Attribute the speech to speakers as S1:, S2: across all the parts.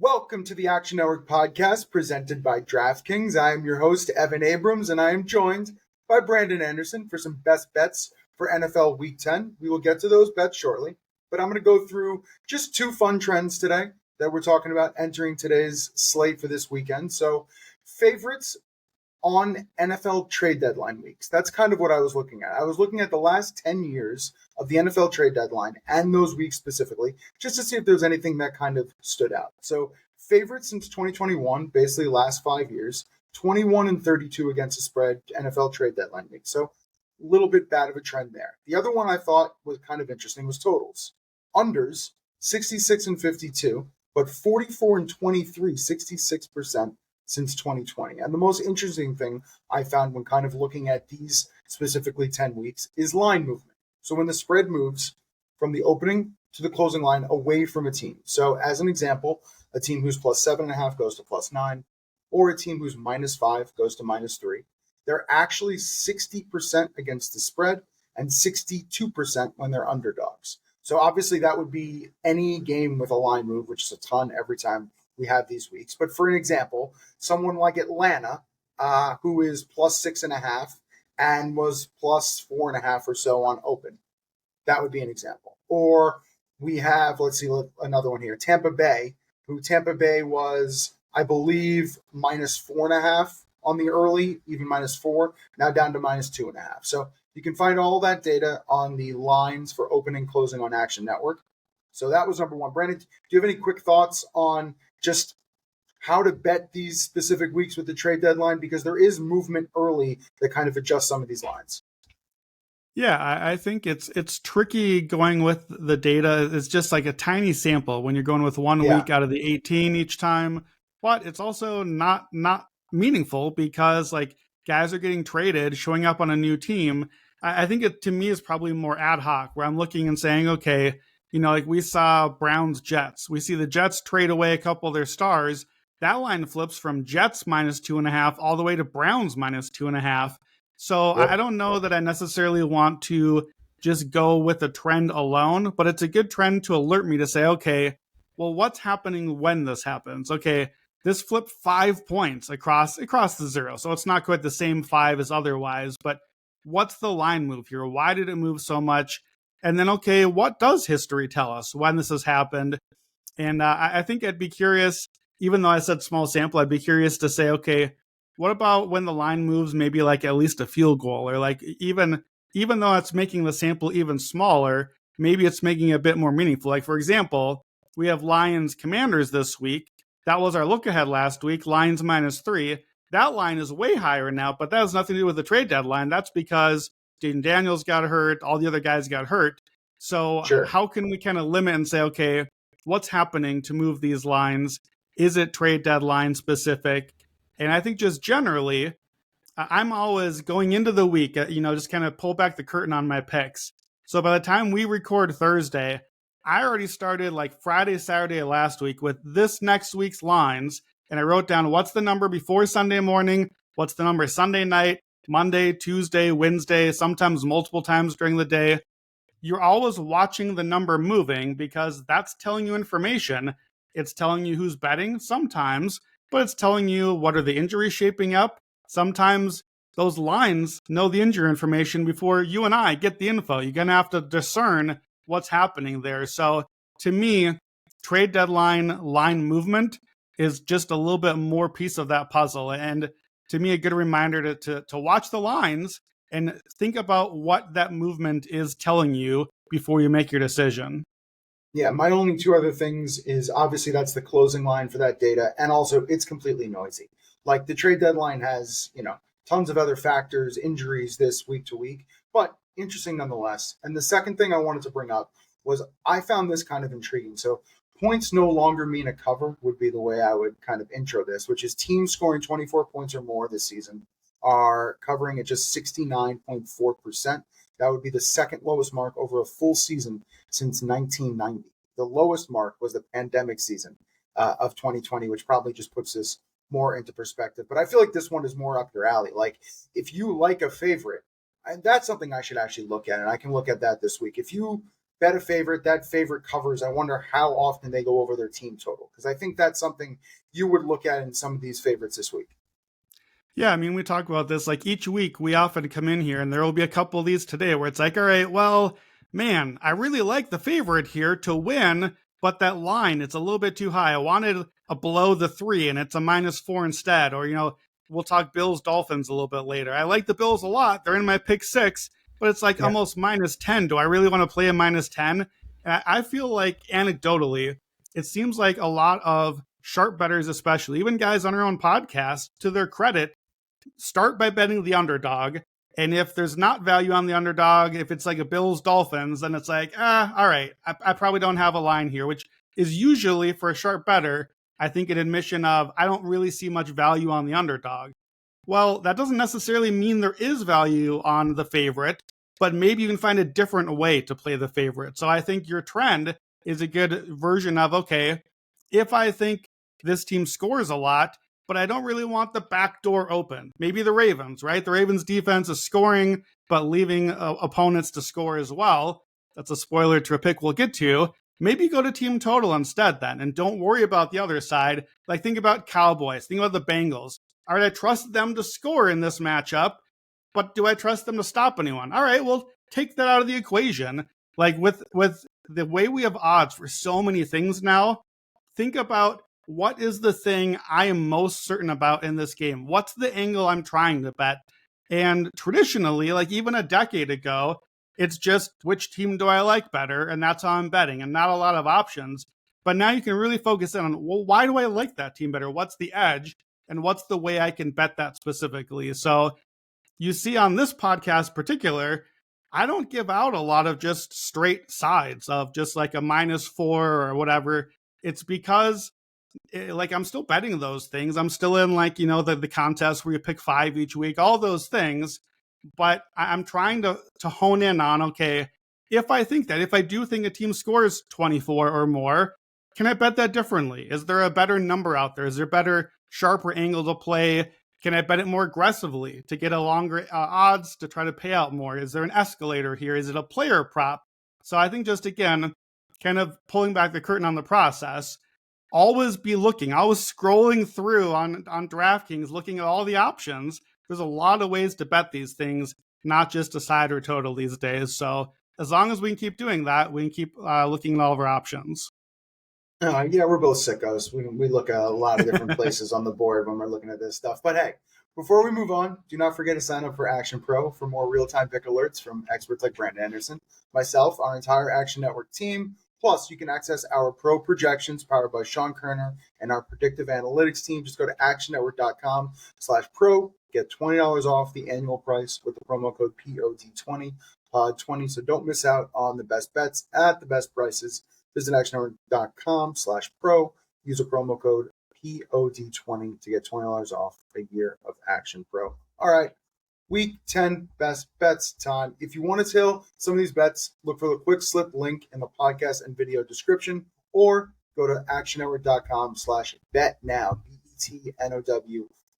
S1: Welcome to the Action Network podcast presented by DraftKings. I am your host, Evan Abrams, and I am joined by Brandon Anderson for some best bets for NFL Week 10. We will get to those bets shortly, but I'm going to go through just two fun trends today that we're talking about entering today's slate for this weekend. So, favorites on NFL trade deadline weeks. That's kind of what I was looking at. I was looking at the last 10 years of the NFL trade deadline and those weeks specifically, just to see if there's anything that kind of stood out. So favorites since 2021, basically last 5 years, 21-32 against the spread NFL trade deadline week. So a little bit bad of a trend there. The other one I thought was kind of interesting was totals. Unders, 66-52, but 44-23, 66%. Since 2020. And the most interesting thing I found when kind of looking at these specifically 10 weeks is line movement. So when the spread moves from the opening to the closing line away from a team. So as an example, a team who's plus 7.5 goes to plus 9, or a team who's minus 5 goes to minus 3. They're actually 60% against the spread and 62% when they're underdogs. So obviously that would be any game with a line move, which is a ton every time we have these weeks. But for an example, someone like Atlanta, who is plus 6.5 and was plus 4.5 or so on open, that would be an example. Or we have, let's see, another one here, Tampa Bay was, I believe, minus 4.5 on the early, even minus 4, now down to minus 2.5. So you can find all that data on the lines for opening, closing on Action Network. So that was number one. Brandon, do you have any quick thoughts on just how to bet these specific weeks with the trade deadline? Because there is movement early that kind of adjusts some of these lines.
S2: Yeah, I think it's tricky going with the data. It's just like a tiny sample when you're going with 1 week out of the 18 each time. But it's also not meaningful because like guys are getting traded, showing up on a new team. I think it to me is probably more ad hoc where I'm looking and saying, okay, you know, like we saw Browns Jets. We see the Jets trade away a couple of their stars. That line flips from Jets minus 2.5 all the way to Browns minus 2.5. So I don't know that I necessarily want to just go with a trend alone, but it's a good trend to alert me to say, okay, well, what's happening when this happens? Okay, this flipped 5 points across the zero. So it's not quite the same 5 as otherwise, but what's the line move here? Why did it move so much? And then, okay, what does history tell us when this has happened? And I think I'd be curious, even though I said small sample, I'd be curious to say, okay, what about when the line moves maybe like at least a field goal, or like even though it's making the sample even smaller, maybe it's making it a bit more meaningful. Like, for example, we have Lions Commanders this week. That was our look ahead last week, Lions minus 3. That line is way higher now, but that has nothing to do with the trade deadline. That's because Jaden Daniels got hurt. All the other guys got hurt. So how can we kind of limit and say, okay, what's happening to move these lines? Is it trade deadline specific? And I think just generally, I'm always going into the week, just kind of pull back the curtain on my picks. So by the time we record Thursday, I already started like Friday, Saturday last week with this next week's lines. And I wrote down what's the number before Sunday morning, what's the number Sunday night, Monday, Tuesday, Wednesday, sometimes multiple times during the day. You're always watching the number moving because that's telling you information. It's telling you who's betting sometimes, but it's telling you what are the injuries shaping up. Sometimes those lines know the injury information before you and I get the info. You're going to have to discern what's happening there. So to me, trade deadline line movement is just a little bit more piece of that puzzle. And to me, a good reminder to watch the lines and think about what that movement is telling you before you make your decision.
S1: Yeah, my only two other things is obviously that's the closing line for that data. And also it's completely noisy. Like the trade deadline has, tons of other factors, injuries this week to week, but interesting nonetheless. And the second thing I wanted to bring up was I found this kind of intriguing. So points no longer mean a cover would be the way I would kind of intro this, which is teams scoring 24 points or more this season are covering at just 69.4%. That would be the second lowest mark over a full season since 1990. The lowest mark was the pandemic season of 2020, which probably just puts this more into perspective. But I feel like this one is more up your alley. Like if you like a favorite, and that's something I should actually look at, and I can look at that this week. If you bet a favorite, that favorite covers, I wonder how often they go over their team total. Because I think that's something you would look at in some of these favorites this week.
S2: Yeah, I mean, we talk about this like each week. We often come in here, and there will be a couple of these today where it's like, all right, well, man, I really like the favorite here to win, but that line, it's a little bit too high. I wanted a below the 3, and it's a -4 instead. Or, we'll talk Bills Dolphins a little bit later. I like the Bills a lot. They're in my pick 6, but it's like almost -10. Do I really want to play a -10? And I feel like anecdotally, it seems like a lot of sharp bettors, especially, even guys on our own podcast, to their credit, start by betting the underdog. And if there's not value on the underdog, if it's like a Bills Dolphins, then it's like, all right, I probably don't have a line here, which is usually for a sharp better, I think, an admission of I don't really see much value on the underdog. Well, that doesn't necessarily mean there is value on the favorite, but maybe you can find a different way to play the favorite. So I think your trend is a good version of, okay, if I think this team scores a lot, but I don't really want the back door open. Maybe the Ravens, right? The Ravens defense is scoring, but leaving opponents to score as well. That's a spoiler to a pick we'll get to. Maybe go to team total instead then, and don't worry about the other side. Like, think about Cowboys, think about the Bengals. All right, I trust them to score in this matchup, but do I trust them to stop anyone? All right, well, take that out of the equation. Like, with the way we have odds for so many things now, think about, what is the thing I am most certain about in this game? What's the angle I'm trying to bet? And traditionally, like even a decade ago, it's just which team do I like better? And that's how I'm betting, and not a lot of options. But now you can really focus in on, well, why do I like that team better? What's the edge? And what's the way I can bet that specifically? So you see on this podcast particular, I don't give out a lot of just straight sides of just like a -4 or whatever. It's because like I'm still betting those things. I'm still in like, the contest where you pick 5 each week, all those things. But I'm trying to hone in on, okay, if I do think a team scores 24 or more, can I bet that differently? Is there a better number out there? Is there a better, sharper angle to play? Can I bet it more aggressively to get a longer odds to try to pay out more? Is there an escalator here? Is it a player prop? So I think just, again, kind of pulling back the curtain on the process, always be looking, always scrolling through on DraftKings, looking at all the options. There's a lot of ways to bet these things, not just a side or total these days. So as long as we can keep doing that, we can keep looking at all of our options.
S1: Yeah, we're both sickos. We look at a lot of different places on the board when we're looking at this stuff. But hey, before we move on, do not forget to sign up for Action Pro for more real-time pick alerts from experts like Brandon Anderson, myself, our entire Action Network team. Plus, you can access our pro projections powered by Sean Kerner and our predictive analytics team. Just go to actionnetwork.com/pro. Get $20 off the annual price with the promo code POD20, POD20. So don't miss out on the best bets at the best prices. Visit actionnetwork.com/pro. Use a promo code POD20 to get $20 off a year of Action Pro. All right. Week 10 best bets time. If you want to tell some of these bets, look for the quick slip link in the podcast and video description, or go to actionnetwork.com/betnow, BETNOW,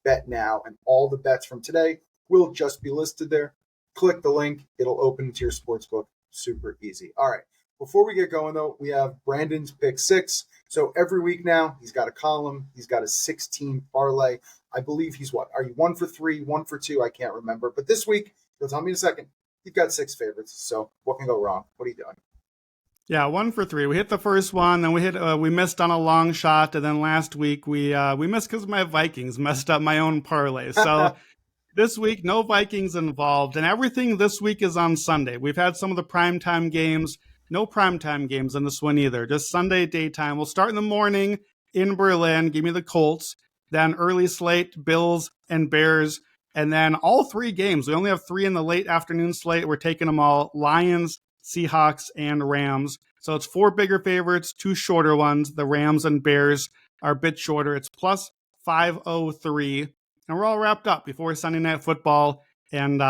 S1: bet now, and all the bets from today will just be listed there. Click the link. It'll open to your sportsbook. Super easy. All right. Before we get going, though, we have Brandon's pick 6. So every week now, he's got a column. He's got a 16 parlay. I believe he's what? Are you 1 for 3, 1 for 2? I can't remember. But this week, he'll tell me in a second, you've got 6 favorites. So what can go wrong? What are you doing?
S2: Yeah, 1 for 3. We hit the first one, then we missed on a long shot, and then last week we missed because my Vikings messed up my own parlay. So this week, no Vikings involved, and everything this week is on Sunday. We've had some of the primetime games. No primetime games in this one either. Just Sunday daytime. We'll start in the morning in Berlin. Give me the Colts. Then early slate, Bills and Bears. And then all 3 games. We only have 3 in the late afternoon slate. We're taking them all. Lions, Seahawks, and Rams. So it's 4 bigger favorites, 2 shorter ones. The Rams and Bears are a bit shorter. It's plus 503. And we're all wrapped up before Sunday Night Football. And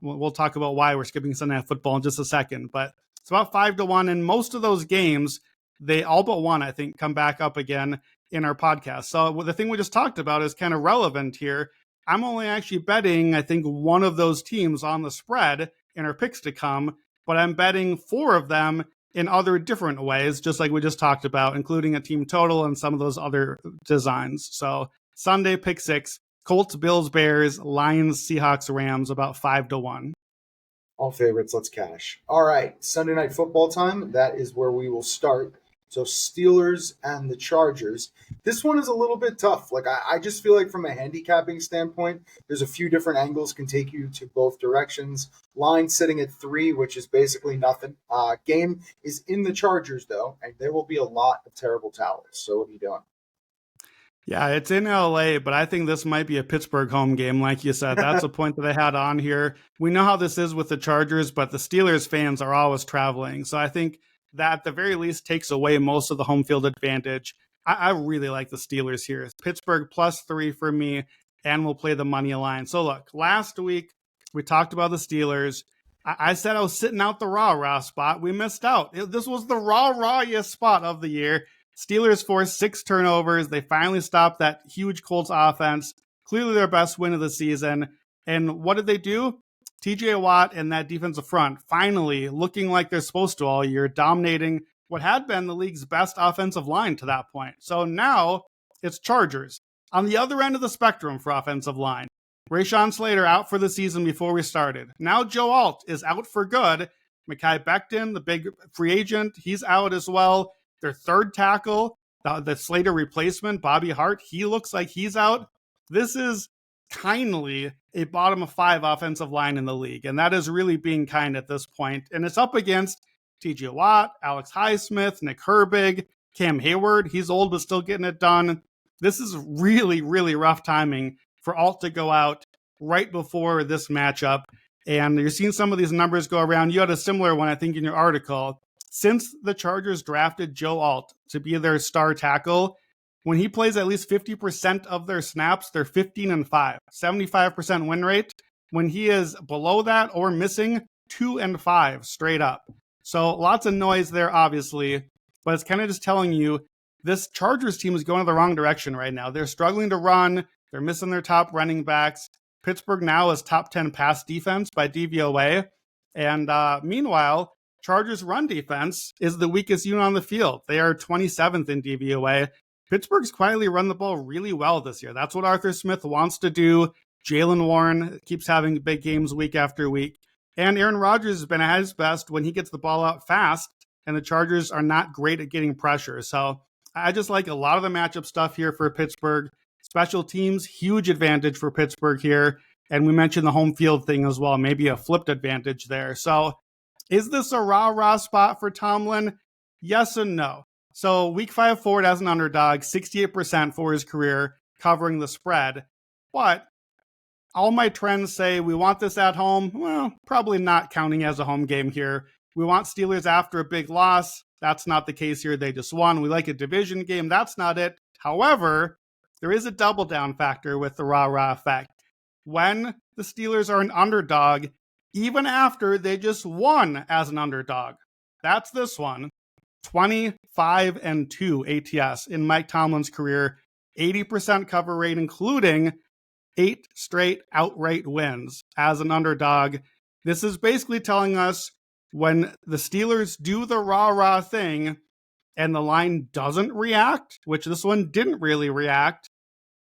S2: we'll talk about why we're skipping Sunday Night Football in just a second. But it's about 5-1, and most of those games, they all but one, I think, come back up again in our podcast. So the thing we just talked about is kind of relevant here. I'm only actually betting, I think, one of those teams on the spread in our picks to come, but I'm betting 4 of them in other different ways, just like we just talked about, including a team total and some of those other designs. So Sunday, pick 6, Colts, Bills, Bears, Lions, Seahawks, Rams, about 5-1.
S1: All favorites, let's cash. All right, Sunday Night Football time. That is where we will start. So Steelers and the Chargers. This one is a little bit tough. Like I just feel like from a handicapping standpoint, there's a few different angles can take you to both directions. Line sitting at 3, which is basically nothing. Game is in the Chargers though, and there will be a lot of terrible towels. So what are you doing?
S2: Yeah, it's in LA, but I think this might be a Pittsburgh home game, like you said. That's a point that I had on here. We know how this is with the Chargers, but the Steelers fans are always traveling. So I think that at the very least takes away most of the home field advantage. I really like the Steelers here. Pittsburgh +3 for me, and we'll play the money line. So look, last week we talked about the Steelers. I said I was sitting out the rah-rah spot. We missed out. This was the rah-rah-iest spot of the year. Steelers forced 6 turnovers. They finally stopped that huge Colts offense. Clearly their best win of the season. And what did they do? TJ Watt and that defensive front finally looking like they're supposed to all year, dominating what had been the league's best offensive line to that point. So now it's Chargers. On the other end of the spectrum for offensive line, Rashawn Slater out for the season before we started. Now Joe Alt is out for good. Mekhi Becton, the big free agent, he's out as well. Their third tackle, the Slater replacement, Bobby Hart, he looks like he's out. This is kindly a bottom of 5 offensive line in the league, and that is really being kind at this point. And it's up against TJ Watt, Alex Highsmith, Nick Herbig, Cam Hayward. He's old but still getting it done. This is really, really rough timing for Alt to go out right before this matchup. And you're seeing some of these numbers go around. You had a similar one, I think, in your article. Since the Chargers drafted Joe Alt to be their star tackle, when he plays at least 50% of their snaps, they're 15-5, 75% win rate. When he is below that or missing, 2-5 straight up. So lots of noise there, obviously, but it's kind of just telling you this Chargers team is going in the wrong direction right now. They're struggling to run. They're missing their top running backs. Pittsburgh now is top 10 pass defense by DVOA. And meanwhile, Chargers run defense is the weakest unit on the field. They are 27th in DVOA. Pittsburgh's quietly run the ball really well this year. That's what Arthur Smith wants to do. Jaylen Warren keeps having big games week after week. And Aaron Rodgers has been at his best when he gets the ball out fast, and the Chargers are not great at getting pressure. So I just like a lot of the matchup stuff here for Pittsburgh. Special teams, huge advantage for Pittsburgh here. And we mentioned the home field thing as well, maybe a flipped advantage there. So is this a rah-rah spot for Tomlin? Yes and no. So week 5 forward as an underdog, 68% for his career, covering the spread. But all my trends say we want this at home. Well, probably not counting as a home game here. We want Steelers after a big loss. That's not the case here. They just won. We like a division game. That's not it. However, there is a double down factor with the rah-rah effect. When the Steelers are an underdog, even after they just won as an underdog. That's this one. 25-2 ATS in Mike Tomlin's career. 80% cover rate, including 8 straight outright wins as an underdog. This is basically telling us when the Steelers do the rah-rah thing and the line doesn't react, which this one didn't really react,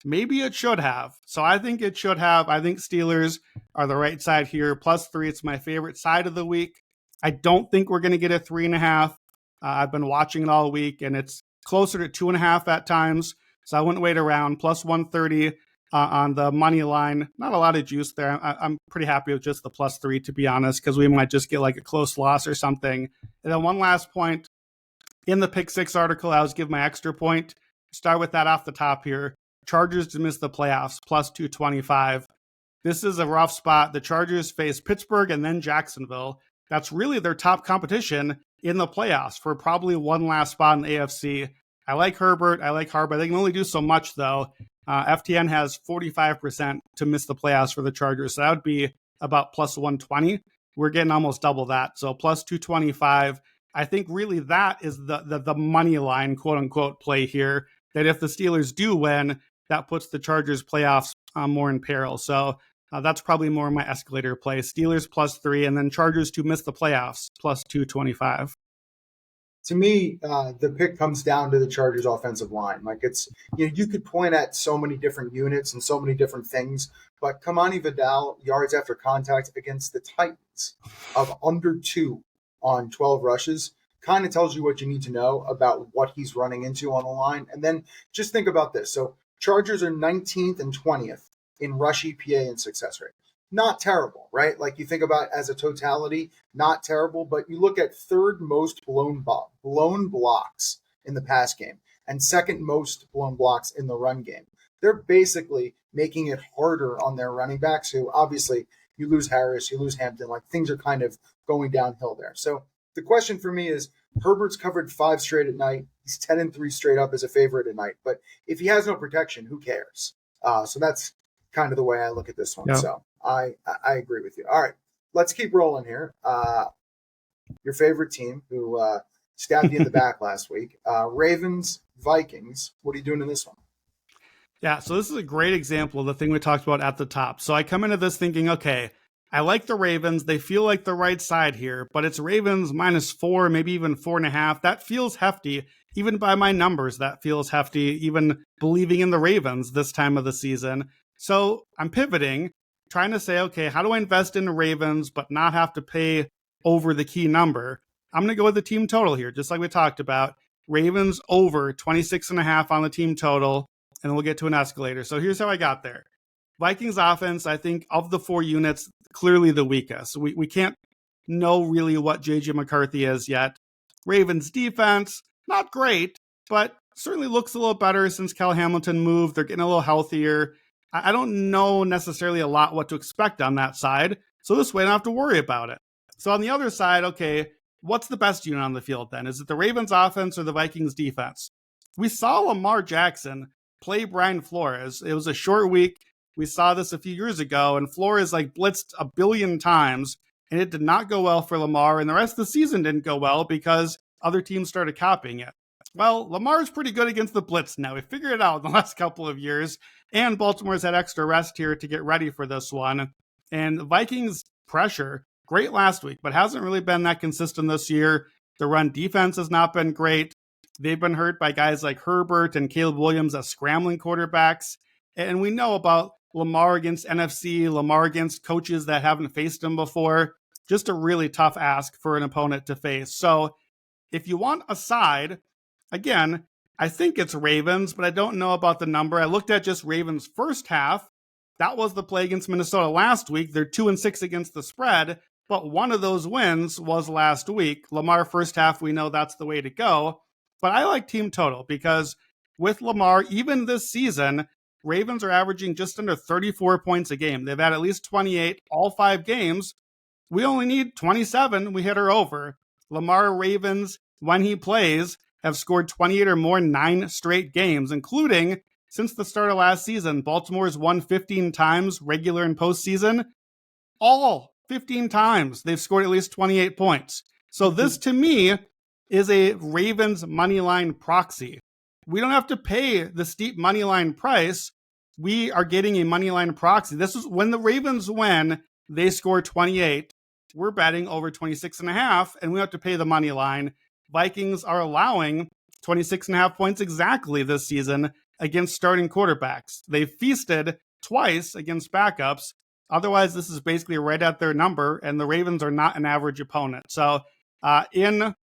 S2: maybe it should have. So I think it should have. I think Steelers are the right side here. +3, it's my favorite side of the week. I don't think we're going to get a 3.5. I've been watching it all week, and it's closer to 2.5 at times. So I wouldn't wait around. +130 on the money line. Not a lot of juice there. I'm pretty happy with just the +3, to be honest, because we might just get like a close loss or something. And then one last point. In the Pick 6 article, I was giving my extra point. Start with that off the top here. Chargers to miss the playoffs, +225. This is a rough spot. The Chargers face Pittsburgh and then Jacksonville. That's really their top competition in the playoffs for probably one last spot in the AFC. I like Herbert. I like Harbaugh. They can only do so much, though. FTN has 45% to miss the playoffs for the Chargers. So that would be about +120. We're getting almost double that. So +225. I think really that is the money line, quote unquote, play here. That if the Steelers do win, that puts the Chargers playoffs more in peril. So that's probably more my escalator play. Steelers +3, and then Chargers to miss the playoffs, +225.
S1: To me, the pick comes down to the Chargers' offensive line. Like it's, you could point at so many different units and so many different things, but Kamani Vidal yards after contact against the Titans of under 2 on 12 rushes kind of tells you what you need to know about what he's running into on the line. And then just think about this. So Chargers are 19th and 20th in rush EPA and success rate. Not terrible, right? Like you think about as a totality, not terrible, but you look at third most blown blocks in the pass game and second most blown blocks in the run game. They're basically making it harder on their running backs, who obviously you lose Harris, you lose Hampton, like things are kind of going downhill there. So the question for me is, Herbert's covered 5 straight at night. He's 10-3 straight up as a favorite at night. But if he has no protection, who cares? So that's kind of the way I look at this one. Yeah. So I agree with you. All right, let's keep rolling here. Your favorite team, who stabbed you in the back last week, Ravens, Vikings. What are you doing in this one?
S2: Yeah, so this is a great example of the thing we talked about at the top. So I come into this thinking, okay, I like the Ravens. They feel like the right side here, but it's Ravens -4, maybe even 4.5. That feels hefty. Even by my numbers, that feels hefty, even believing in the Ravens this time of the season. So I'm pivoting, trying to say, okay, how do I invest in the Ravens but not have to pay over the key number? I'm going to go with the team total here, just like we talked about. Ravens over 26.5 on the team total, and we'll get to an escalator. So here's how I got there. Vikings offense, I think, of the 4 units, clearly the weakest. We can't know really what J.J. McCarthy is yet. Ravens defense, not great, but certainly looks a little better since Cal Hamilton moved. They're getting a little healthier. I don't know necessarily a lot what to expect on that side, so this way I don't have to worry about it. So on the other side, okay, what's the best unit on the field then? Is it the Ravens offense or the Vikings defense? We saw Lamar Jackson play Brian Flores. It was a short week. We saw this a few years ago, and Flores blitzed 1 billion times, and it did not go well for Lamar, and the rest of the season didn't go well because other teams started copying it. Well, Lamar's pretty good against the blitz now. We figured it out in the last couple of years, and Baltimore's had extra rest here to get ready for this one. And the Vikings pressure, great last week, but hasn't really been that consistent this year. The run defense has not been great. They've been hurt by guys like Herbert and Caleb Williams as scrambling quarterbacks. And we know about Lamar against NFC, Lamar against coaches that haven't faced him before. Just a really tough ask for an opponent to face. So if you want a side, again, I think it's Ravens, but I don't know about the number. I looked at just Ravens first half. That was the play against Minnesota last week. They're 2-6 against the spread, but one of those wins was last week. Lamar first half, we know that's the way to go. But I like team total because with Lamar, even this season, Ravens are averaging just under 34 points a game. They've had at least 28 all 5 games. We only need 27. We hit her over. Lamar Ravens, when he plays, have scored 28 or more 9 straight games, including since the start of last season. Baltimore's won 15 times, regular and postseason. All 15 times they've scored at least 28 points. So this, to me, is a Ravens moneyline proxy. We don't have to pay the steep moneyline price. We are getting a moneyline proxy. This is when the Ravens win, they score 28. We're betting over 26.5, and we have to pay the money line. Vikings are allowing 26.5 points exactly this season against starting quarterbacks. They've feasted twice against backups. Otherwise, this is basically right at their number, and the Ravens are not an average opponent. So in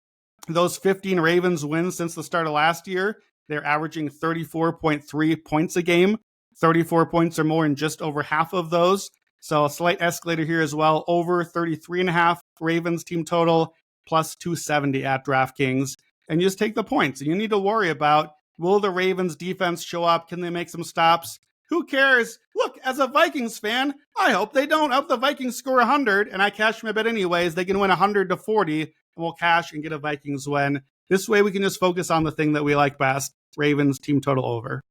S2: those 15 Ravens wins since the start of last year, they're averaging 34.3 points a game, 34 points or more in just over half of those. So a slight escalator here as well, over 33.5 Ravens team total, plus 270 at DraftKings. And you just take the points. And you need to worry about, will the Ravens defense show up? Can they make some stops? Who cares? Look, as a Vikings fan, I hope they don't. I hope the Vikings score 100, and I cash my bet anyways. They can win 100-40, and we'll cash and get a Vikings win. This way we can just focus on the thing that we like best, Ravens team total over.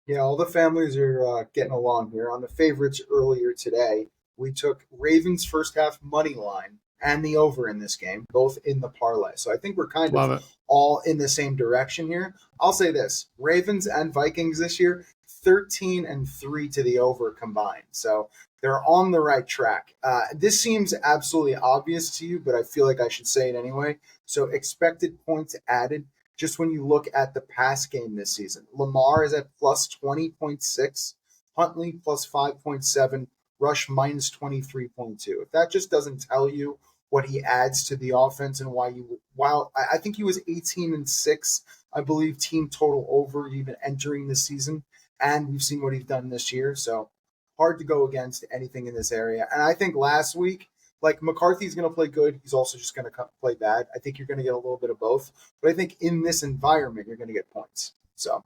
S1: Yeah, all the families are getting along here. On the favorites earlier today, we took Ravens first half money line and the over in this game, both in the parlay. So I think we're kind of all in the same direction here. I'll say this: Ravens and Vikings this year, 13-3 to the over combined. So they're on the right track. This seems absolutely obvious to you, but I feel like I should say it anyway. So expected points added, just when you look at the pass game this season. Lamar is at plus 20.6, Huntley plus 5.7, Rush minus 23.2. If that just doesn't tell you what he adds to the offense and while I think he was 18-6, I believe, team total over even entering the season. And we've seen what he's done this year. So hard to go against anything in this area. And I think last week, like, McCarthy's going to play good. He's also just going to play bad. I think you're going to get a little bit of both. But I think in this environment, you're going to get points. So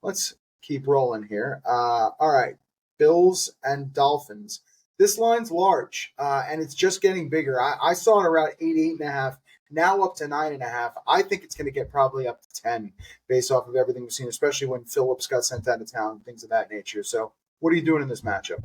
S1: let's keep rolling here. All right. Bills and Dolphins. This line's large, and it's just getting bigger. I saw it around 8.5, now up to 9.5. I think it's going to get probably up to 10 based off of everything we've seen, especially when Phillips got sent out of town, things of that nature. So what are you doing in this matchup?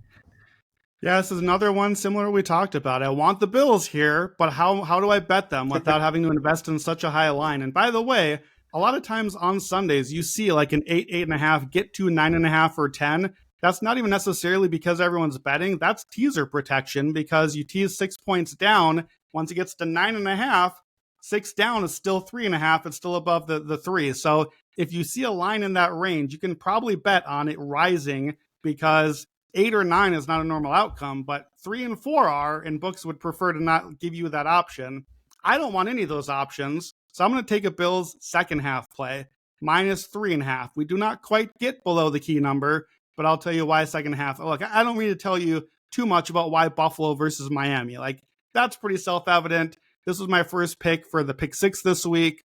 S2: Yeah, this is another one similar to what we talked about. I want the Bills here, but how do I bet them without having to invest in such a high line? And by the way, a lot of times on Sundays, you see like an 8.5 get to 9.5 or 10. That's not even necessarily because everyone's betting. That's teaser protection, because you tease 6 points down. Once it gets to 9.5, 6 down is still 3.5. It's still above the 3. So if you see a line in that range, you can probably bet on it rising, because 8 or 9 is not a normal outcome, but 3 and 4 are, and books would prefer to not give you that option. I don't want any of those options, so I'm going to take a Bills second half play, minus 3.5. We do not quite get below the key number, but I'll tell you why second half. Look, I don't need to tell you too much about why Buffalo versus Miami. Like, that's pretty self-evident. This was my first pick for the pick 6 this week.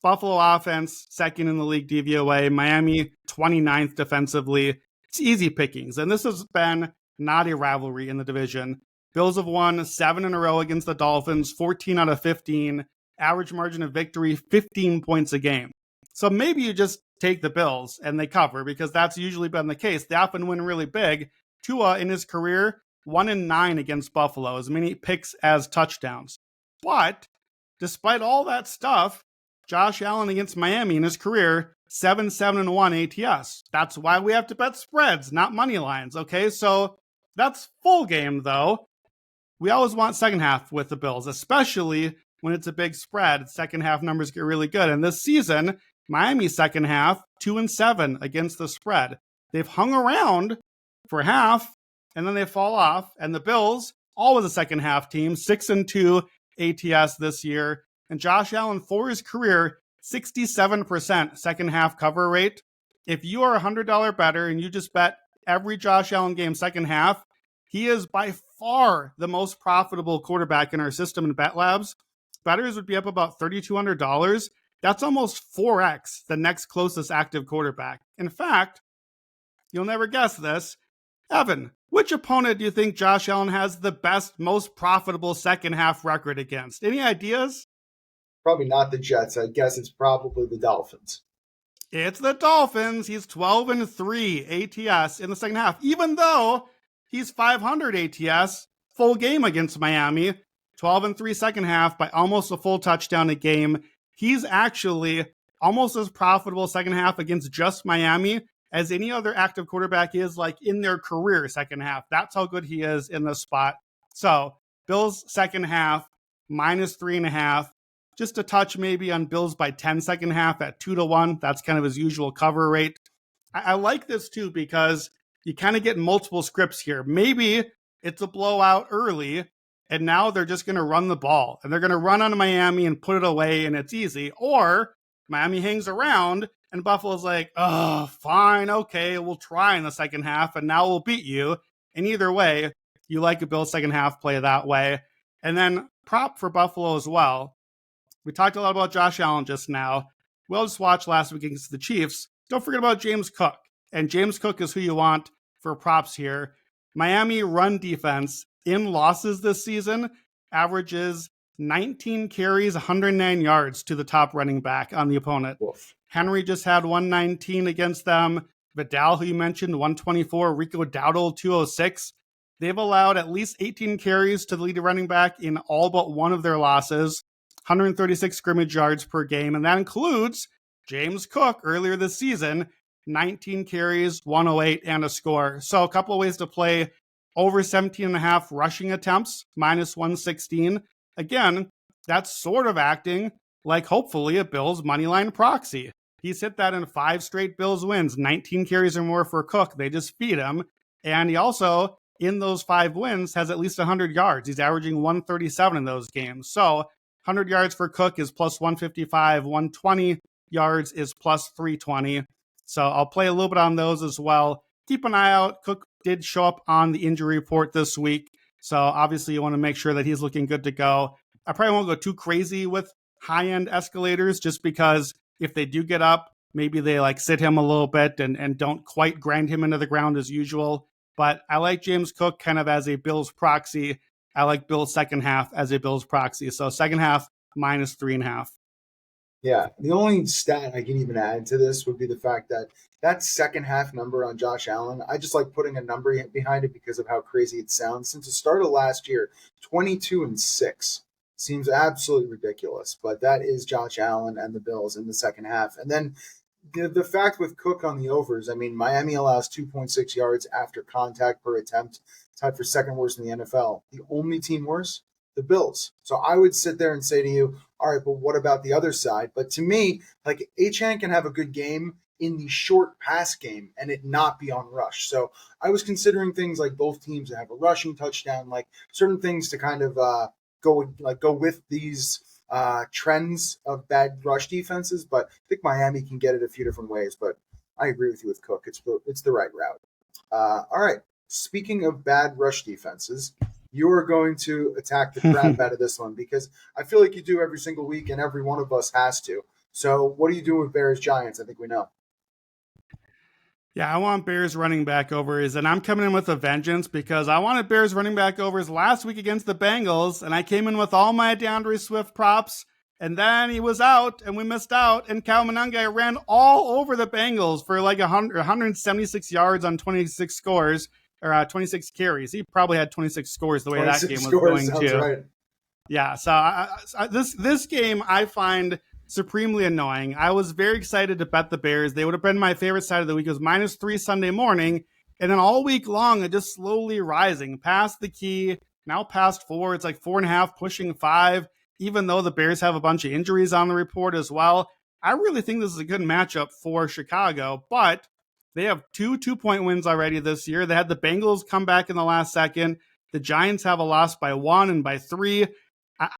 S2: Buffalo offense, second in the league DVOA. Miami, 29th defensively. It's easy pickings. And this has been not a rivalry in the division. Bills have won 7 in a row against the Dolphins, 14 out of 15. Average margin of victory, 15 points a game. So maybe you just take the Bills and they cover, because that's usually been the case. They often win really big. Tua in his career, 1-9 against Buffalo, as many picks as touchdowns. But despite all that stuff, Josh Allen against Miami in his career, 7-1 ATS. That's why we have to bet spreads, not money lines. Okay, so that's full game though. We always want second half with the Bills, especially when it's a big spread. Second half numbers get really good. And this season, Miami second half, 2-7 against the spread. They've hung around for half, and then they fall off. And the Bills, always a second half team, 6-2 ATS this year. And Josh Allen, for his career, 67% second half cover rate. If you are a $100 bettor and you just bet every Josh Allen game second half, he is by far the most profitable quarterback in our system in Bet Labs. Bettors would be up about $3,200. That's almost 4x the next closest active quarterback. In fact, you'll never guess this. Evan, which opponent do you think Josh Allen has the best, most profitable second half record against? Any ideas?
S1: Probably not the Jets. I guess it's probably the Dolphins.
S2: It's the Dolphins. He's 12-3 ATS in the second half, even though he's 500 ATS full game against Miami. 12-3 second half by almost a full touchdown a game. He's actually almost as profitable second half against just Miami as any other active quarterback is, like, in their career second half. That's how good he is in this spot. So Bills second half, minus 3.5. Just a touch maybe on Bills by 10 second half at 2-1. That's kind of his usual cover rate. I like this too, because you kind of get multiple scripts here. Maybe it's a blowout early, and now they're just going to run the ball, and they're going to run on Miami and put it away, and it's easy. Or Miami hangs around, and Buffalo's like, oh, fine, okay, we'll try in the second half, and now we'll beat you. And either way, you like a Bills second half play that way. And then prop for Buffalo as well. We talked a lot about Josh Allen just now. We'll just watch last week against the Chiefs. Don't forget about James Cook. And James Cook is who you want for props here. Miami run defense in losses this season averages 19 carries, 109 yards to the top running back on the opponent.
S1: Oof.
S2: Henry just had 119 against them. Vidal, who you mentioned, 124. Rico Dowdle, 206. They've allowed at least 18 carries to the lead running back in all but one of their losses. 136 scrimmage yards per game. And that includes James Cook earlier this season, 19 carries, 108, and a score. So a couple of ways to play over 17.5 rushing attempts, minus 116. Again, that's sort of acting like hopefully a Bills moneyline proxy. He's hit that in 5 straight Bills wins, 19 carries or more for Cook. They just feed him. And he also, in those 5 wins, has at least 100 yards. He's averaging 137 in those games. So 100 yards for Cook is plus 155, 120 yards is plus 320. So I'll play a little bit on those as well. Keep an eye out. Cook did show up on the injury report this week. So obviously you want to make sure that he's looking good to go. I probably won't go too crazy with high-end escalators just because if they do get up, maybe they like sit him a little bit and don't quite grind him into the ground as usual. But I like James Cook kind of as a Bills proxy. I like Bills second half as a Bills proxy. So second half minus 3.5.
S1: Yeah, the only stat I can even add to this would be the fact that that second half number on Josh Allen, I just like putting a number behind it because of how crazy it sounds. Since the start of last year, 22-6 seems absolutely ridiculous, but that is Josh Allen and the Bills in the second half. And then the fact with Cook on the overs, I mean, Miami allows 2.6 yards after contact per attempt, tied for second worst in the NFL. The only team worse, the Bills. So I would sit there and say to you, all right, but what about the other side? But to me, like Achane can have a good game in the short pass game and it not be on rush. So I was considering things like both teams that have a rushing touchdown, like certain things to kind of go with these trends of bad rush defenses. But I think Miami can get it a few different ways. But I agree with you with Cook. It's the right route. All right. Speaking of bad rush defenses, you are going to attack the crap out of this one because I feel like you do every single week and every one of us has to. So what are you doing with Bears Giants? I think we know.
S2: Yeah, I want Bears running back overs, and I'm coming in with a vengeance because I wanted Bears running back overs last week against the Bengals, and I came in with all my DeAndre Swift props, and then he was out, and we missed out, and Cal Monangai ran all over the Bengals for like 176 yards on 26 scores. Or 26 carries. He probably had 26 scores the way that game was going too. Right. Yeah, so this game I find supremely annoying. I was very excited to bet the Bears. They would have been my favorite side of the week. It was -3 Sunday morning, and then all week long, it just slowly rising past the key, now past 4. It's like 4.5, pushing 5, even though the Bears have a bunch of injuries on the report as well. I really think this is a good matchup for Chicago, but they have 2 2-point wins already this year. They had the Bengals come back in the last second. The Giants have a loss by 1 and by 3.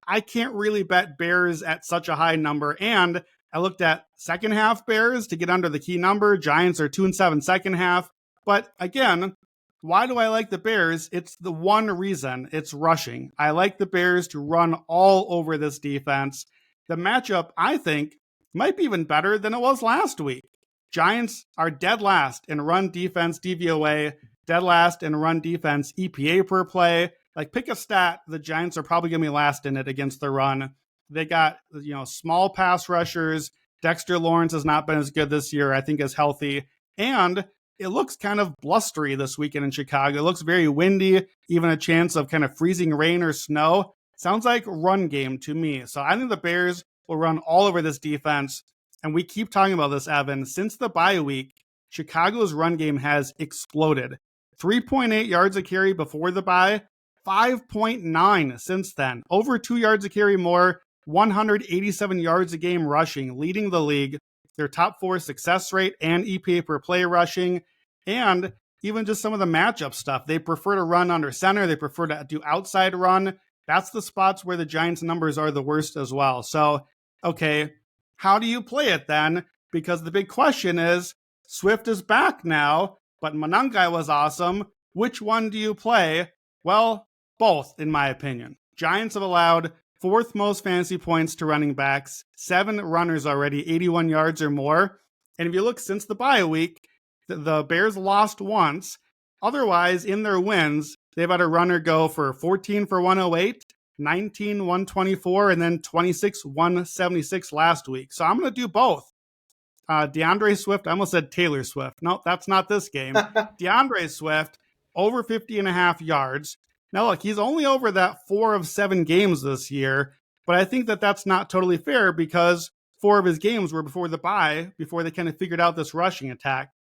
S2: I can't really bet Bears at such a high number. And I looked at second half Bears to get under the key number. Giants are 2-7 second half. But again, why do I like the Bears? It's the one reason. It's rushing. I like the Bears to run all over this defense. The matchup, I think, might be even better than it was last week. Giants are dead last in run defense DVOA, dead last in run defense EPA per play. Like, pick a stat, the Giants are probably going to be last in it against the run. They got, small pass rushers. Dexter Lawrence has not been as good this year, I think, as healthy. And it looks kind of blustery this weekend in Chicago. It looks very windy, even a chance of kind of freezing rain or snow. Sounds like run game to me. So I think the Bears will run all over this defense. And we keep talking about this, Evan. Since the bye week, Chicago's run game has exploded. 3.8 yards a carry before the bye, 5.9 since then. Over 2 yards a carry more, 187 yards a game rushing, leading the league. Their top 4 success rate and EPA per play rushing. And even just some of the matchup stuff. They prefer to run under center. They prefer to do outside run. That's the spots where the Giants' numbers are the worst as well. So, okay, how do you play it then? Because the big question is, Swift is back now, but Monangai was awesome. Which one do you play? Well, both, in my opinion. Giants have allowed 4th most fantasy points to running backs, 7 runners already, 81 yards or more. And if you look since the bye week, the Bears lost once. Otherwise, in their wins, they've had a runner go for 14 for 108, 19, 124, and then 26, 176 last week. So I'm going to do both. DeAndre Swift, I almost said Taylor Swift. No, that's not this game. DeAndre Swift, over 50.5 yards. Now, look, he's only over that 4 of 7 games this year, But I think that that's not totally fair because 4 of his games were before the bye, before they kind of figured out this rushing attack.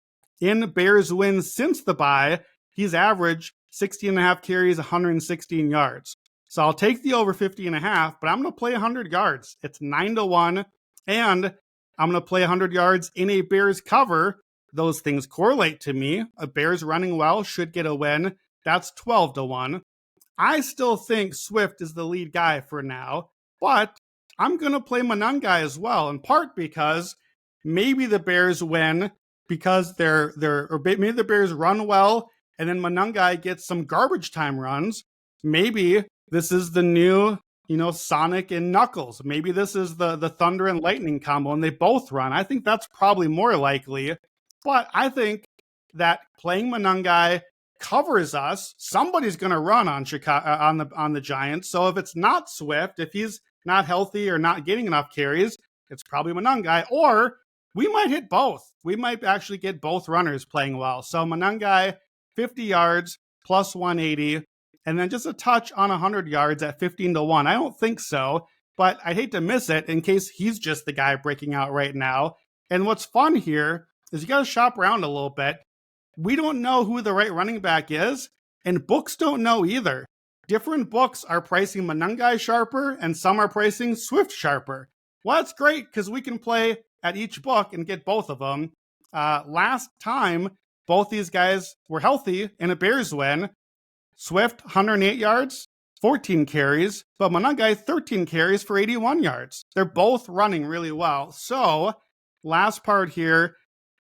S2: In Bears wins since the bye, he's averaged 60.5 carries, 116 yards. So I'll take the over 50.5, but I'm going to play 100 yards. It's 9-1, and I'm going to play 100 yards in a Bears cover. Those things correlate to me. A Bears running well should get a win. That's 12-1. I still think Swift is the lead guy for now, but I'm going to play Monangai as well, in part because maybe the Bears win because maybe the Bears run well, and then Monangai gets some garbage time runs. Maybe this is the new, Sonic and Knuckles. Maybe this is the Thunder and Lightning combo, and they both run. I think that's probably more likely. But I think that playing Monangai covers us. Somebody's going to run on Chicago on the Giants. So if it's not Swift, if he's not healthy or not getting enough carries, it's probably Monangai. Or we might hit both. We might actually get both runners playing well. So Monangai, 50 yards plus 180, and then just a touch on 100 yards at 15-1. I don't think so, but I'd hate to miss it in case he's just the guy breaking out right now. And what's fun here is you got to shop around a little bit. We don't know who the right running back is, and books don't know either. Different books are pricing Monangai sharper, and some are pricing Swift sharper. Well, that's great because we can play at each book and get both of them. Last time, both these guys were healthy in a Bears win. Swift, 108 yards, 14 carries, but Monangai, 13 carries for 81 yards. They're both running really well. So, last part here,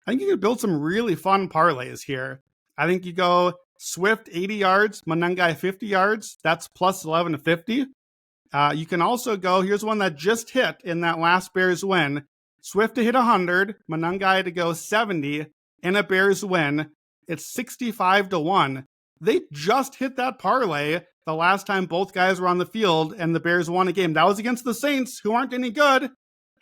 S2: I think you can build some really fun parlays here. I think you go Swift 80 yards, Monangai 50 yards. That's plus 11-50. You can also go, here's one that just hit in that last Bears win. Swift to hit 100, Monangai to go 70 in a Bears win. It's 65-1. They just hit that parlay the last time both guys were on the field and the Bears won a game. That was against the Saints, who aren't any good.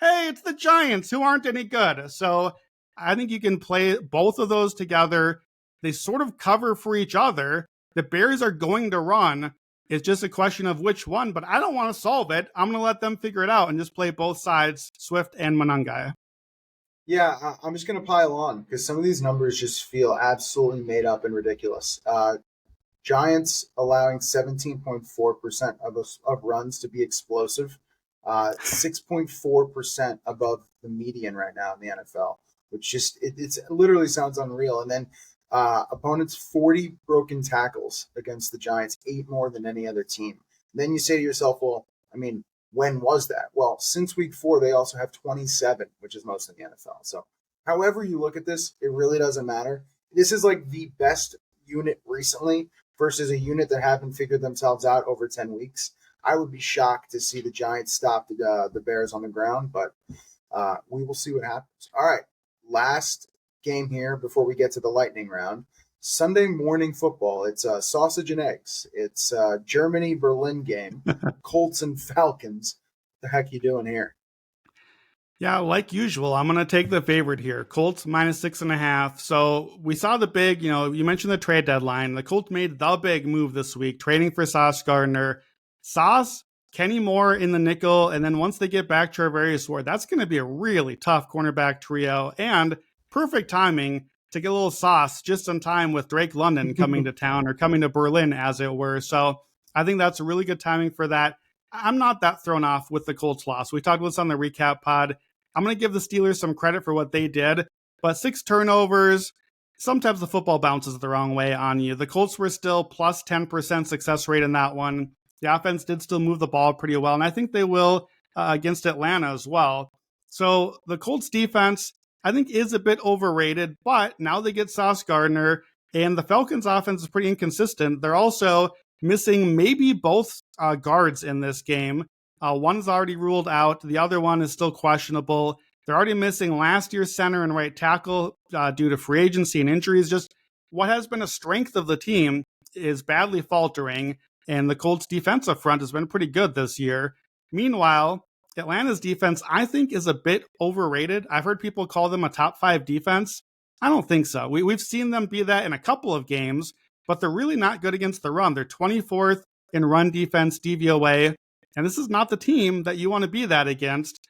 S2: Hey, it's the Giants, who aren't any good. So I think you can play both of those together. They sort of cover for each other. The Bears are going to run. It's just a question of which one, but I don't want to solve it. I'm going to let them figure it out and just play both sides, Swift and Monangai.
S1: Yeah, I'm just going to pile on because some of these numbers just feel absolutely made up and ridiculous. Giants allowing 17.4% of runs to be explosive, 6.4% above the median right now in the NFL, which just it literally sounds unreal. And then opponents 40 broken tackles against the Giants, 8 more than any other team. And then you say to yourself, well, I mean, when was that? Well, since week 4, they also have 27, which is most in the NFL. So however you look at this, it really doesn't matter. This is like the best unit recently versus a unit that haven't figured themselves out over 10 weeks. I would be shocked to see the Giants stop the Bears on the ground, but we will see what happens. All right, last game here before we get to the lightning round. Sunday morning football. It's sausage and eggs. It's Germany-Berlin game. Colts and Falcons. What the heck you doing here?
S2: Yeah, like usual, I'm going to take the favorite here. Colts minus 6.5. So we saw the big, you mentioned the trade deadline. The Colts made the big move this week, trading for Sauce Gardner. Sauce, Kenny Moore in the nickel, and then once they get back Charvarius Ward, that's going to be a really tough cornerback trio, and perfect timing to get a little sauce just in time with Drake London coming to town, or coming to Berlin, as it were. So I think that's a really good timing for that. I'm not that thrown off with the Colts loss. We talked about this on the recap pod. I'm going to give the Steelers some credit for what they did, but 6 turnovers, sometimes the football bounces the wrong way on you. The Colts were still plus 10% success rate in that one. The offense did still move the ball pretty well, and I think they will against Atlanta as well. So the Colts defense, I think, is a bit overrated, but now they get Sauce Gardner, and the Falcons offense is pretty inconsistent. They're also missing maybe both guards in this game. One's already ruled out. The other one is still questionable. They're already missing last year's center and right tackle due to free agency and injuries. Just what has been a strength of the team is badly faltering, and the Colts defensive front has been pretty good this year. Meanwhile, Atlanta's defense, I think, is a bit overrated. I've heard people call them a top 5 defense. I don't think so. We've seen them be that in a couple of games, but they're really not good against the run. They're 24th in run defense DVOA. And this is not the team that you want to be that against.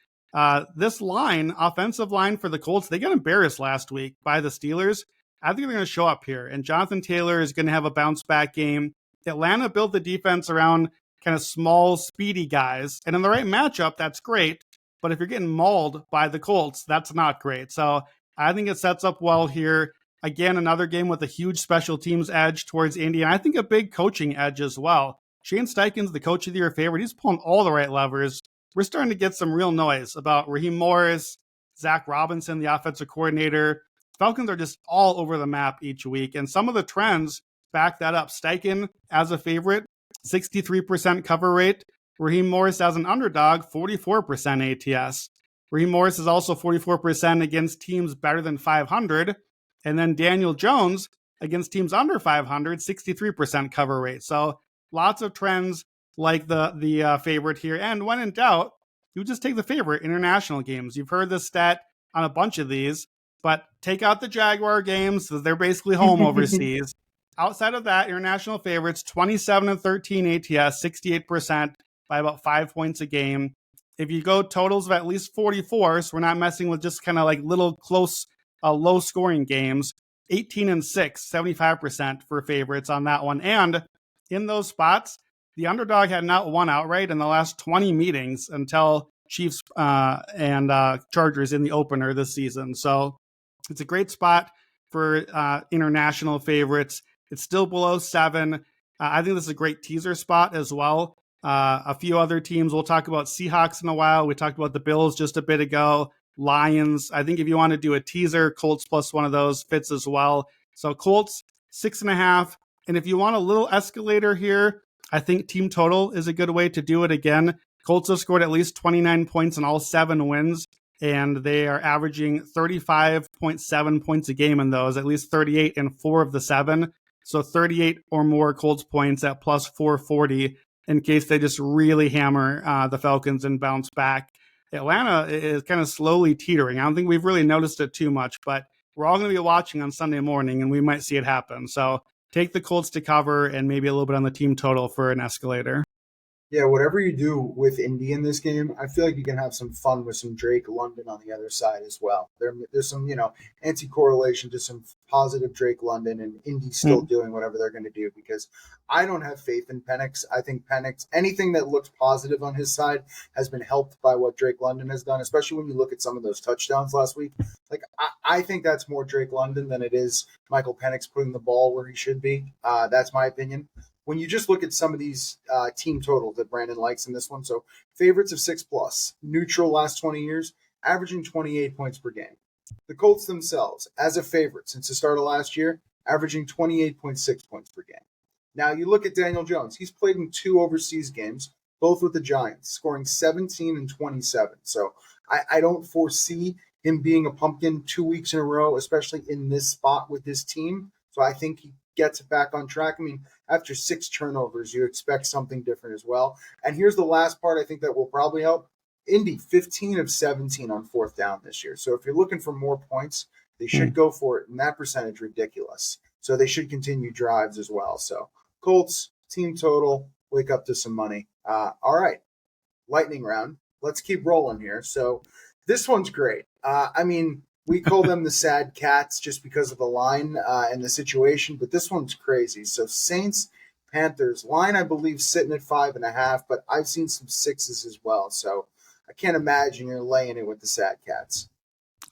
S2: This line, offensive line for the Colts, they got embarrassed last week by the Steelers. I think they're going to show up here, and Jonathan Taylor is going to have a bounce back game. Atlanta built the defense around kind of small, speedy guys, and in the right matchup, that's great. But if you're getting mauled by the Colts, that's not great. So I think it sets up well here. Again, another game with a huge special teams edge towards Indy, and I think a big coaching edge as well. Shane Steichen's the coach of the year favorite. He's pulling all the right levers. We're starting to get some real noise about Raheem Morris, Zach Robinson, the offensive coordinator. Falcons are just all over the map each week, and some of the trends back that up. Steichen as a favorite, 63% cover rate. Raheem Morris as an underdog, 44% ATS. Raheem Morris is also 44% against teams better than 500. And then Daniel Jones against teams under 500, 63% cover rate. So lots of trends like the favorite here. And when in doubt, you just take the favorite international games. You've heard this stat on a bunch of these, but take out the Jaguar games. So they're basically home overseas. Outside of that, international favorites, 27-13 ATS, 68% by about 5 points a game. If you go totals of at least 44, so we're not messing with just kind of like little close, low scoring games, 18-6, 75% for favorites on that one. And in those spots, the underdog had not won outright in the last 20 meetings until Chiefs and Chargers in the opener this season. So it's a great spot for international favorites. It's still below 7. I think this is a great teaser spot as well. A few other teams, we'll talk about Seahawks in a while. We talked about the Bills just a bit ago. Lions. I think if you want to do a teaser, Colts plus one of those fits as well. So Colts, 6.5. And if you want a little escalator here, I think team total is a good way to do it again. Colts have scored at least 29 points in all 7 wins, and they are averaging 35.7 points a game in those, at least 38 in 4 of the 7. So 38 or more Colts points at plus 440 in case they just really hammer the Falcons and bounce back. Atlanta is kind of slowly teetering. I don't think we've really noticed it too much, but we're all going to be watching on Sunday morning, and we might see it happen. So take the Colts to cover and maybe a little bit on the team total for an escalator.
S1: Yeah, whatever you do with Indy in this game, I feel like you can have some fun with some Drake London on the other side as well. There's some, anti-correlation to some positive Drake London, and Indy still doing whatever they're going to do, because I don't have faith in Penix. I think Penix, anything that looks positive on his side has been helped by what Drake London has done, especially when you look at some of those touchdowns last week. Like, I think that's more Drake London than it is Michael Penix putting the ball where he should be. That's my opinion. When you just look at some of these team totals that Brandon likes in this one, so favorites of 6+, neutral last 20 years, averaging 28 points per game. The Colts themselves, as a favorite since the start of last year, averaging 28.6 points per game. Now you look at Daniel Jones. He's played in 2 overseas games, both with the Giants, scoring 17 and 27. So I don't foresee him being a pumpkin 2 weeks in a row, especially in this spot with this team. So I think he gets it back on track. I mean, after 6 turnovers, you expect something different as well. And here's the last part I think that will probably help. Indy, 15 of 17 on 4th down this year. So if you're looking for more points, they should go for it. And that percentage, ridiculous. So they should continue drives as well. So Colts, team total, wake up to some money. All right, lightning round. Let's keep rolling here. So this one's great. We call them the sad cats just because of the line and the situation, but this one's crazy. So Saints, Panthers, line I believe sitting at 5.5, but I've seen some 6s as well. So I can't imagine you're laying it with the sad cats.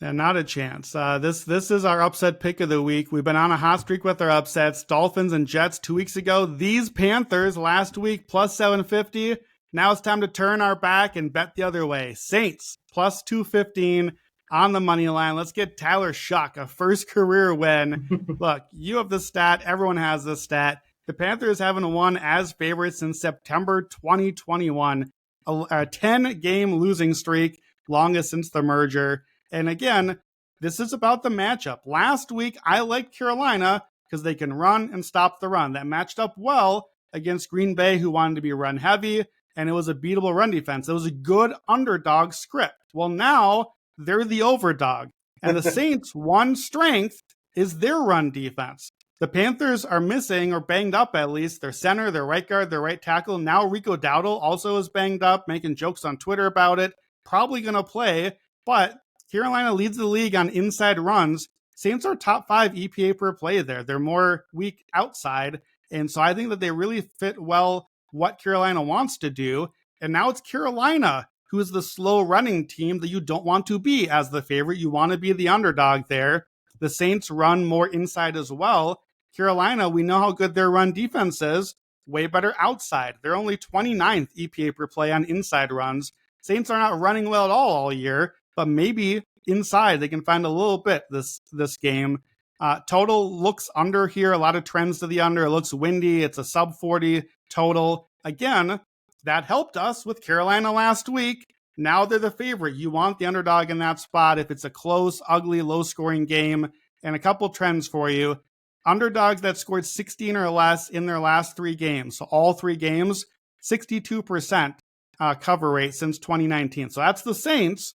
S2: Yeah, not a chance. This is our upset pick of the week. We've been on a hot streak with our upsets. Dolphins and Jets 2 weeks ago. These Panthers last week plus 750. Now it's time to turn our back and bet the other way. Saints plus 215. On the money line. Let's get Tyler Shuck, a first career win. Look, you have the stat. Everyone has the stat. The Panthers haven't won as favorites since September 2021. A 10-game losing streak, longest since the merger. And again, this is about the matchup. Last week, I liked Carolina because they can run and stop the run. That matched up well against Green Bay, who wanted to be run heavy, and it was a beatable run defense. It was a good underdog script. Well, now they're the overdog. And the Saints' one strength is their run defense. The Panthers are missing, or banged up at least, their center, their right guard, their right tackle. Now Rico Dowdle also is banged up, making jokes on Twitter about it. Probably going to play, but Carolina leads the league on inside runs. Saints are top 5 EPA per play there. They're more weak outside, and so I think that they really fit well what Carolina wants to do. And now it's Carolina who is the slow running team that you don't want to be as the favorite. You want to be the underdog there. The Saints run more inside as well. Carolina, we know how good their run defense is. Way better outside. They're only 29th EPA per play on inside runs. Saints are not running well at all year, but maybe inside they can find a little bit this game. Total looks under here. A lot of trends to the under. It looks windy. It's a sub 40 total. Again, that helped us with Carolina last week. Now they're the favorite. You want the underdog in that spot if it's a close, ugly, low-scoring game. And a couple trends for you. Underdogs that scored 16 or less in their last 3 games. So all 3 games, 62% cover rate since 2019. So that's the Saints.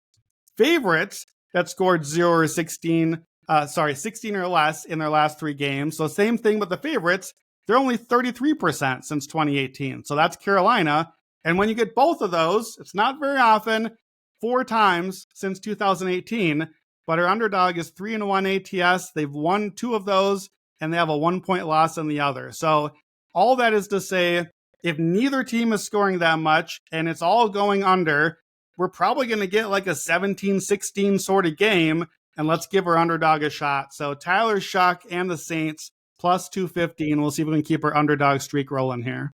S2: Favorites that scored 16 or less in their last 3 games. So same thing with the favorites. They're only 33% since 2018. So that's Carolina. And when you get both of those, it's not very often, 4 times since 2018. But our underdog is 3-1 ATS. They've won 2 of those, and they have a 1-point loss in the other. So all that is to say, if neither team is scoring that much and it's all going under, we're probably going to get like a 17-16 sort of game, and let's give our underdog a shot. So Tyler Shuck and the Saints plus 250, and we'll see if we can keep our underdog streak rolling here.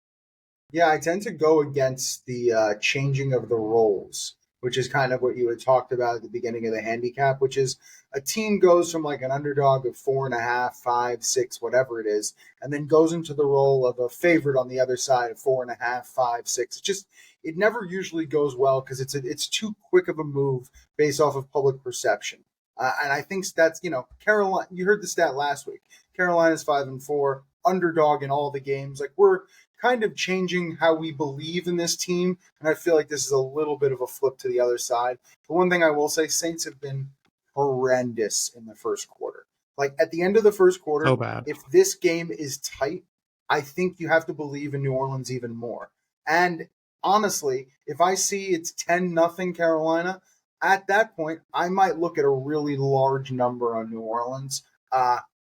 S1: Yeah, I tend to go against the changing of the roles, which is kind of what you had talked about at the beginning of the handicap, which is a team goes from like an underdog of 4.5, 5, 6, whatever it is, and then goes into the role of a favorite on the other side of 4.5, 5, 6. It never usually goes well because it's too quick of a move based off of public perception. And I think that's, Carolina, you heard the stat last week. Carolina's 5-4, underdog in all the games. Like, we're kind of changing how we believe in this team, and I feel like this is a little bit of a flip to the other side. The one thing I will say, Saints have been horrendous in the first quarter. Like, at the end of the first quarter,
S2: so bad.
S1: If this game is tight, I think you have to believe in New Orleans even more. And honestly, if I see it's 10-0 Carolina, at that point, I might look at a really large number on New Orleans.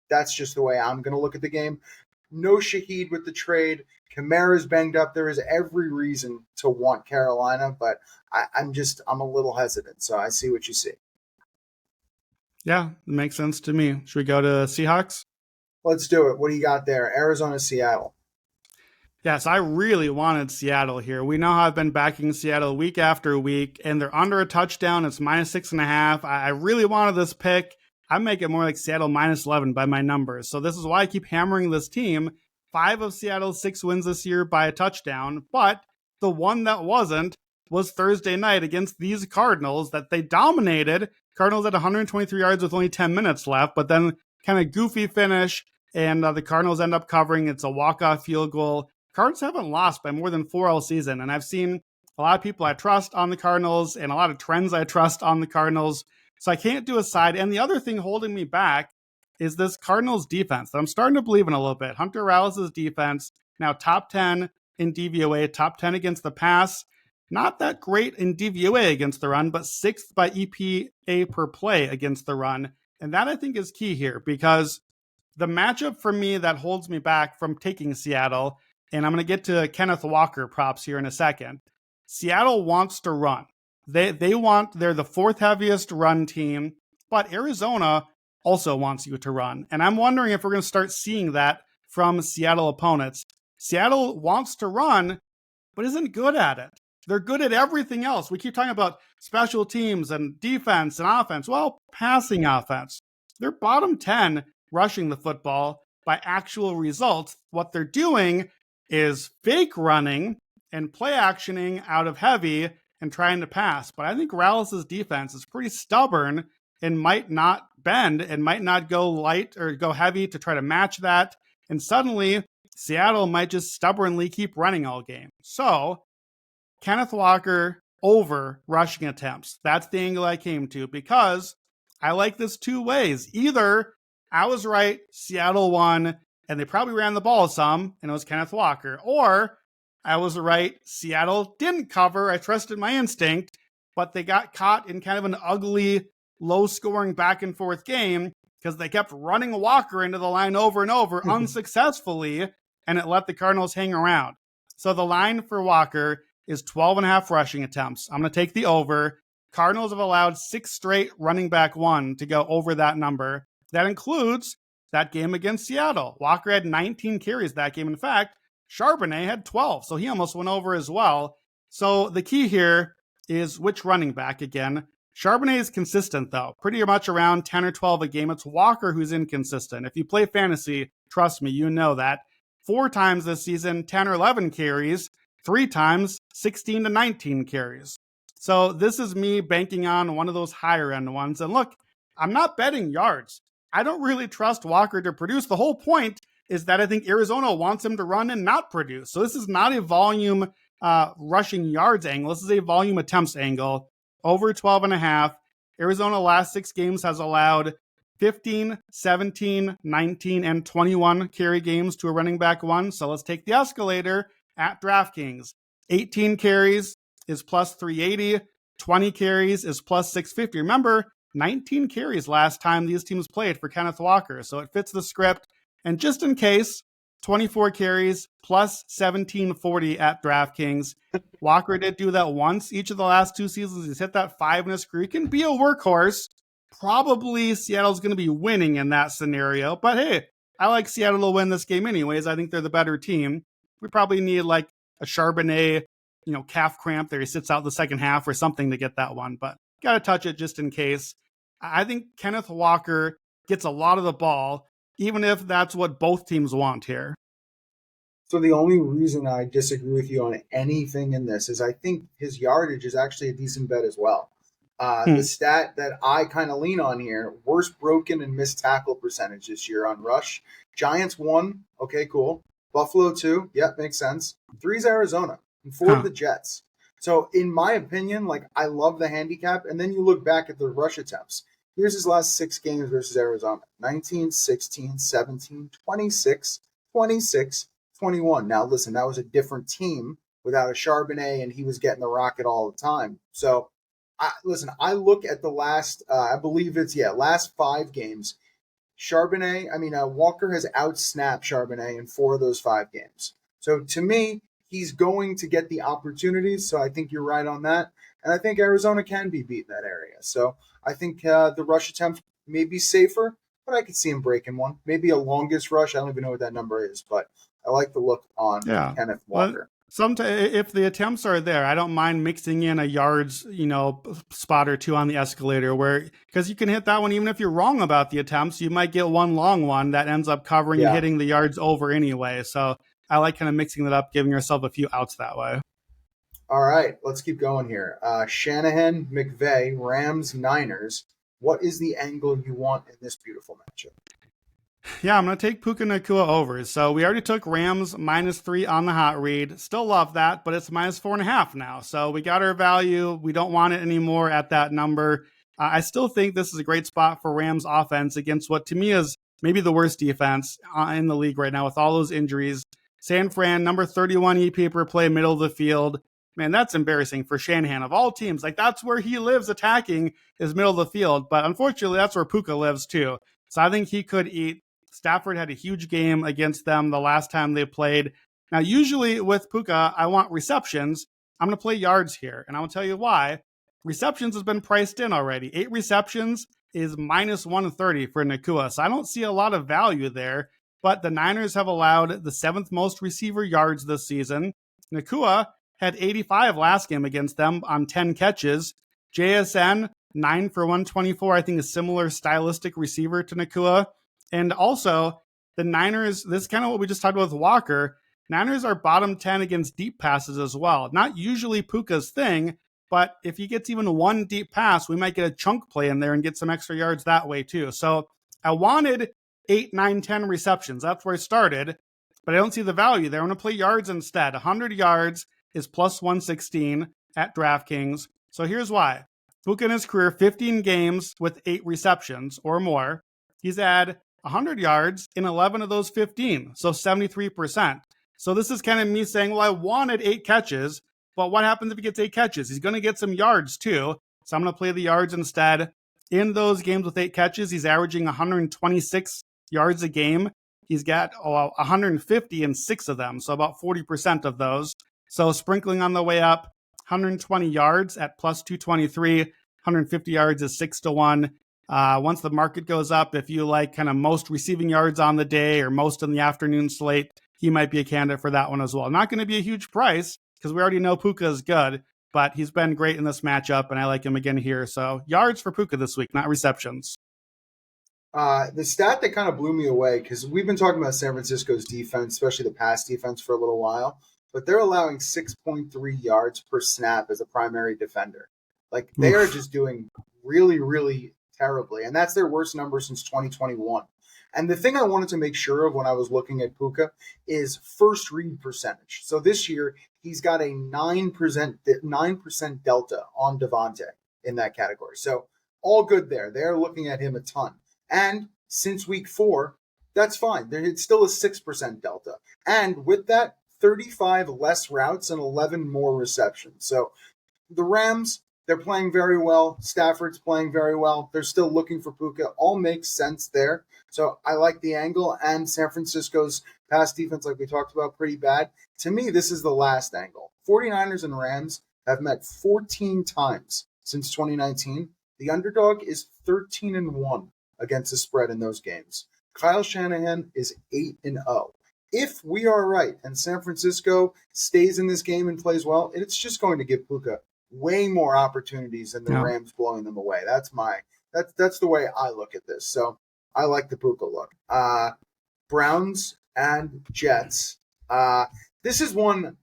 S1: That's just the way I'm going to look at the game. No Shaheed with the trade. Kamara's banged up. There is every reason to want Carolina, but I'm a little hesitant. So I see what you see.
S2: Yeah, it makes sense to me. Should we go to Seahawks?
S1: Let's do it. What do you got there? Arizona, Seattle.
S2: Yes, I really wanted Seattle here. We know how I've been backing Seattle week after week, and they're under a touchdown. It's -6.5. I really wanted this pick. I make it more like Seattle -11 by my numbers. So this is why I keep hammering this team. 5 of Seattle's 6 wins this year by a touchdown, but the one that wasn't was Thursday night against these Cardinals that they dominated. Cardinals had 123 yards with only 10 minutes left, but then kind of goofy finish, and the Cardinals end up covering. It's a walk-off field goal. Cardinals haven't lost by more than 4 all season, and I've seen a lot of people I trust on the Cardinals and a lot of trends I trust on the Cardinals, so I can't do a side. And the other thing holding me back is this Cardinals defense that I'm starting to believe in a little bit. Hunter Rallis' defense, now top 10 in DVOA, top 10 against the pass. Not that great in DVOA against the run, but 6th by EPA per play against the run. And that I think is key here because the matchup for me that holds me back from taking Seattle, and I'm going to get to Kenneth Walker props here in a second. Seattle wants to run. They're the 4th heaviest run team, but Arizona also wants you to run. And I'm wondering if we're going to start seeing that from Seattle opponents. Seattle wants to run, but isn't good at it. They're good at everything else. We keep talking about special teams and defense and offense. Well, passing offense. They're bottom 10 rushing the football by actual results. What they're doing is fake running and play actioning out of heavy and trying to pass. But I think Rallis' defense is pretty stubborn and might not bend and might not go light or go heavy to try to match that. And suddenly, Seattle might just stubbornly keep running all game. So, Kenneth Walker over rushing attempts. That's the angle I came to because I like this 2 ways. Either I was right, Seattle won, and they probably ran the ball some, and it was Kenneth Walker. Or I was right, Seattle didn't cover. I trusted my instinct, but they got caught in kind of an ugly, low-scoring back-and-forth game because they kept running Walker into the line over and over unsuccessfully, and it let the Cardinals hang around. So the line for Walker is 12.5 rushing attempts. I'm going to take the over. Cardinals have allowed 6 straight running back one to go over that number. That includes that game against Seattle. Walker had 19 carries that game. In fact, Charbonnet had 12, so he almost went over as well. So the key here is which running back again. Charbonnet is consistent, though, pretty much around 10 or 12 a game. It's Walker who's inconsistent. If you play fantasy, trust me, you know that. 4 times this season, 10 or 11 carries. 3 times, 16 to 19 carries. So this is me banking on one of those higher end ones. And look, I'm not betting yards. I don't really trust Walker to produce. The whole point is that I think Arizona wants him to run and not produce. So this is not a volume rushing yards angle. This is a volume attempts angle. Over 12.5. Arizona last 6 games has allowed 15, 17, 19, and 21 carry games to a running back one. So let's take the escalator at DraftKings. 18 carries is plus 380. 20 carries is plus 650. Remember, 19 carries last time these teams played for Kenneth Walker. So it fits the script. And just in case, 24 carries plus 1740 at DraftKings. Walker did do that once each of the last 2 seasons. He's hit that 5 in his career. He can be a workhorse. Probably Seattle's going to be winning in that scenario. But hey, I like Seattle to win this game anyways. I think they're the better team. We probably need like a Charbonnet, calf cramp there. He sits out the second half or something to get that one. But got to touch it just in case. I think Kenneth Walker gets a lot of the ball, even if that's what both teams want here.
S1: So the only reason I disagree with you on anything in this is I think his yardage is actually a decent bet as well. The stat that I kind of lean on here, worst broken and missed tackle percentage this year on rush. Giants 1, okay, cool. Buffalo 2, yep, makes sense. 3 is Arizona, and 4 the Jets. So in my opinion, I love the handicap, and then you look back at the rush attempts. Here's his last 6 games versus Arizona. 19, 16, 17, 26, 26, 21. Now, listen, that was a different team without a Charbonnet, and he was getting the rocket all the time. So, I look at the last, I believe it's, last 5 games. Walker has outsnapped Charbonnet in 4 of those 5 games. So, to me, he's going to get the opportunities, so I think you're right on that. And I think Arizona can be beat in that area. So, I think the rush attempt may be safer, but I could see him breaking one. Maybe a longest rush. I don't even know what that number is, but I like the look on Kenneth Walker.
S2: Sometimes, if the attempts are there, I don't mind mixing in a yards, spot or 2 on the escalator because you can hit that one even if you're wrong about the attempts. You might get one long one that ends up covering and hitting the yards over anyway. So I like kind of mixing that up, giving yourself a few outs that way.
S1: All right, let's keep going here. Shanahan, McVay, Rams, Niners. What is the angle you want in this beautiful matchup?
S2: Yeah, I'm going to take Puka Nacua over. So we already took Rams -3 on the hot read. Still love that, but it's -4.5 now. So we got our value. We don't want it anymore at that number. I still think this is a great spot for Rams offense against what to me is maybe the worst defense in the league right now with all those injuries. San Fran, number 31 EPA per play, middle of the field. Man, that's embarrassing for Shanahan. Of all teams, that's where he lives attacking is middle of the field. But unfortunately, that's where Puka lives too. So I think he could eat. Stafford had a huge game against them the last time they played. Now, usually with Puka, I want receptions. I'm going to play yards here, and I will tell you why. Receptions has been priced in already. 8 receptions is -130 for Nacua, so I don't see a lot of value there. But the Niners have allowed the 7th most receiver yards this season. Nacua had 85 last game against them on 10 catches. JSN, 9 for 124, I think a similar stylistic receiver to Nacua. And also, the Niners, this is kind of what we just talked about with Walker. Niners are bottom 10 against deep passes as well. Not usually Puka's thing, but if he gets even one deep pass, we might get a chunk play in there and get some extra yards that way too. So I wanted 8, 9, 10 receptions. That's where I started, but I don't see the value there. I'm going to play yards instead. 100 yards is +116 at DraftKings. So here's why. Puka in his career, 15 games with 8 receptions or more. He's had 100 yards in 11 of those 15, so 73%. So this is kind of me saying, well, I wanted 8 catches, but what happens if he gets 8 catches? He's going to get some yards too, so I'm going to play the yards instead. In those games with 8 catches, he's averaging 126 yards a game. He's got 150 in 6 of them, so about 40% of those. So sprinkling on the way up, 120 yards at plus 223, 150 yards is 6-1. Once the market goes up, if you like kind of most receiving yards on the day or most in the afternoon slate, he might be a candidate for that one as well. Not going to be a huge price because we already know Puka is good, but he's been great in this matchup, and I like him again here. So yards for Puka this week, not receptions.
S1: The stat that kind of blew me away, because we've been talking about San Francisco's defense, especially the pass defense, for a little while, but they're allowing 6.3 yards per snap as a primary defender. Like, they are just doing really, really terribly, and that's their worst number since 2021. And the thing I wanted to make sure of when I was looking at Puka is first read percentage. So this year, he's got a 9% delta on Devontae in that category. So all good there. They're looking at him a ton. And since week 4, that's fine. It's still a 6% delta. And with that, 35 less routes and 11 more receptions. So the Rams, they're playing very well. Stafford's playing very well. They're still looking for Puka. All makes sense there. So I like the angle. And San Francisco's pass defense, like we talked about, pretty bad. To me, this is the last angle. 49ers and Rams have met 14 times since 2019. The underdog is 13-1 against the spread in those games. Kyle Shanahan is 8-0. If we are right and San Francisco stays in this game and plays well, it's just going to give Puka way more opportunities than the Rams blowing them away. That's the way I look at this. So I like the Puka look. Browns and Jets. This is one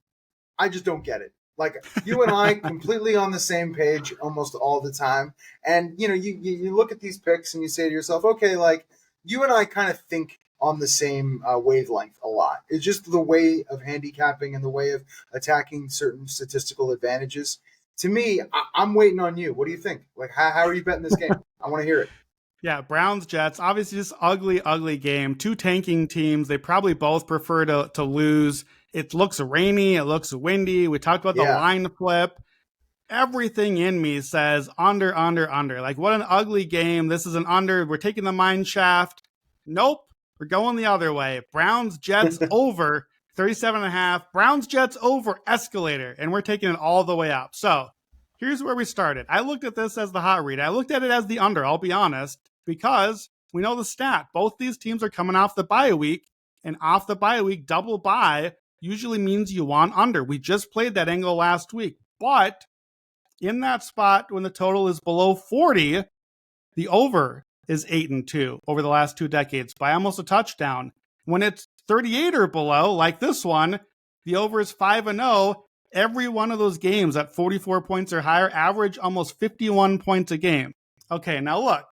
S1: I just don't get it. Like, you and I completely on the same page almost all the time. And, you look at these picks and you say to yourself, okay, like, you and I kind of think on the same wavelength a lot. It's just the way of handicapping and the way of attacking certain statistical advantages. To me, I'm waiting on you. What do you think? Like, how are you betting this game? I want to hear it.
S2: Yeah, Browns, Jets, obviously just ugly game. 2 tanking teams. They probably both prefer to lose. It looks rainy. It looks windy. We talked about the line flip. Everything in me says under. Like, what an ugly game. This is an under. We're taking the mine shaft. Nope. We're going the other way. Browns, Jets over 37.5. Browns, Jets over escalator. And we're taking it all the way up. So here's where we started. I looked at this as the hot read. I looked at it as the under, I'll be honest, because we know the stat. Both these teams are coming off the bye week, and off the bye week, double bye usually means you want under. We just played that angle last week. But in that spot, when the total is below 40, the over is 8-2 over the last 2 decades by almost a touchdown. When it's 38 or below, like this one, the over is 5-0. Every one of those games at 44 points or higher average almost 51 points a game. Okay, now look,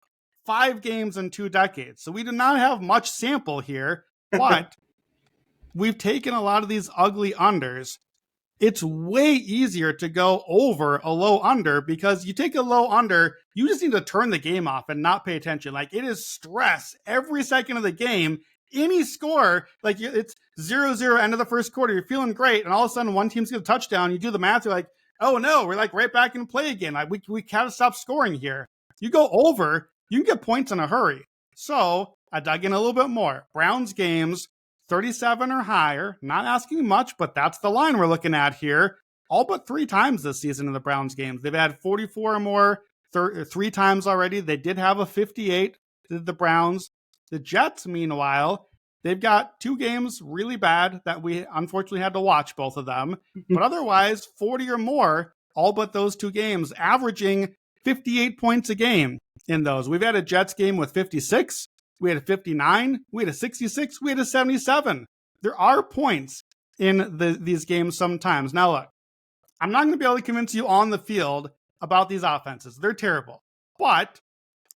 S2: 5 games in 2 decades. So we do not have much sample here, but we've taken a lot of these ugly unders. It's way easier to go over a low under because you take a low under, you just need to turn the game off and not pay attention. Like, it is stress every second of the game. Any score, like, it's 0-0 end of the first quarter, you're feeling great, and all of a sudden one team's get a touchdown, you do the math, you're like, oh no, we're like right back in play again. Like, we gotta stop scoring here. You go over, you can get points in a hurry. So I dug in a little bit more. Browns games, 37 or higher, not asking much, but that's the line we're looking at here. All but 3 times this season in the Browns games. They've had 44 or more 3 times already. They did have a 58, the Browns. The Jets, meanwhile, they've got 2 games really bad that we unfortunately had to watch both of them. But otherwise, 40 or more, all but those 2 games, averaging 58 points a game in those. We've had a Jets game with 56. We had a 59, we had a 66, we had a 77. There are points in these games sometimes. Now look, I'm not going to be able to convince you on the field about these offenses. They're terrible. But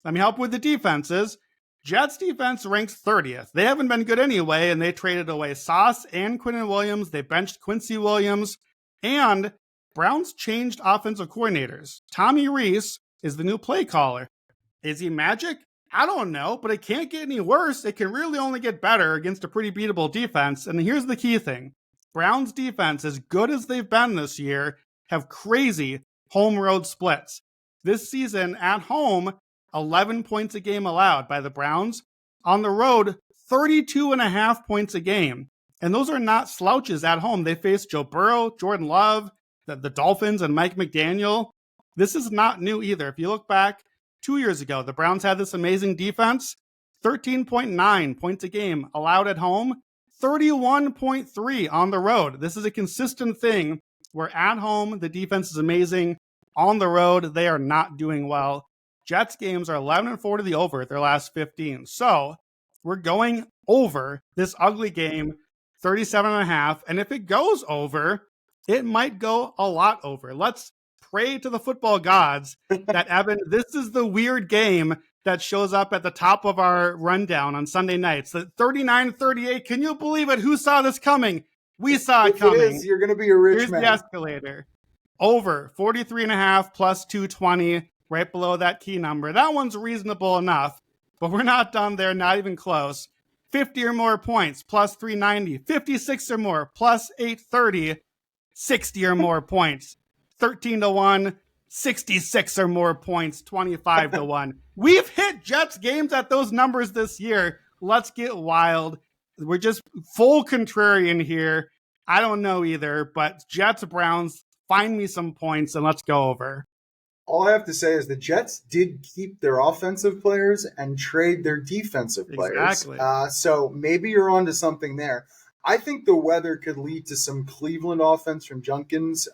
S2: let me help with the defenses. Jets defense ranks 30th. They haven't been good anyway, and they traded away Sauce and Quinnen Williams. They benched Quincy Williams. And Browns changed offensive coordinators. Tommy Rees is the new play caller. Is he magic? I don't know, but it can't get any worse. It can really only get better against a pretty beatable defense. And here's the key thing. Browns defense, as good as they've been this year, have crazy home road splits. This season at home, 11 points a game allowed by the Browns. On the road, 32.5 points a game. And those are not slouches at home. They face Joe Burrow, Jordan Love, the Dolphins, and Mike McDaniel. This is not new either. If you look back 2 years ago, the Browns had this amazing defense, 13.9 points a game allowed at home, 31.3 on the road. This is a consistent thing where at home, the defense is amazing. On the road, they are not doing well. Jets games are 11-4 to the over their last 15. So we're going over this ugly game, 37.5. And if it goes over, it might go a lot over. Let's pray to the football gods that, Evan, this is the weird game that shows up at the top of our rundown on Sunday nights. The 39-38. Can you believe it? Who saw this coming? We saw it coming.
S1: It is, you're going to be a rich
S2: Here's
S1: man.
S2: The escalator. Over 43.5 plus 220, right below that key number. That one's reasonable enough, but we're not done there, not even close. 50 or more points, plus 390. 56 or more, plus 830. 60 or more points, 13-1. 66 or more points, 25-1. We've hit Jets games at those numbers this year. Let's get wild. We're just full contrarian here. I don't know either, but Jets, Browns, find me some points and let's go over.
S1: All I have to say is the Jets did keep their offensive players and trade their defensive players.
S2: Exactly.
S1: So maybe you're onto something there. I think the weather could lead to some Cleveland offense from Junkins.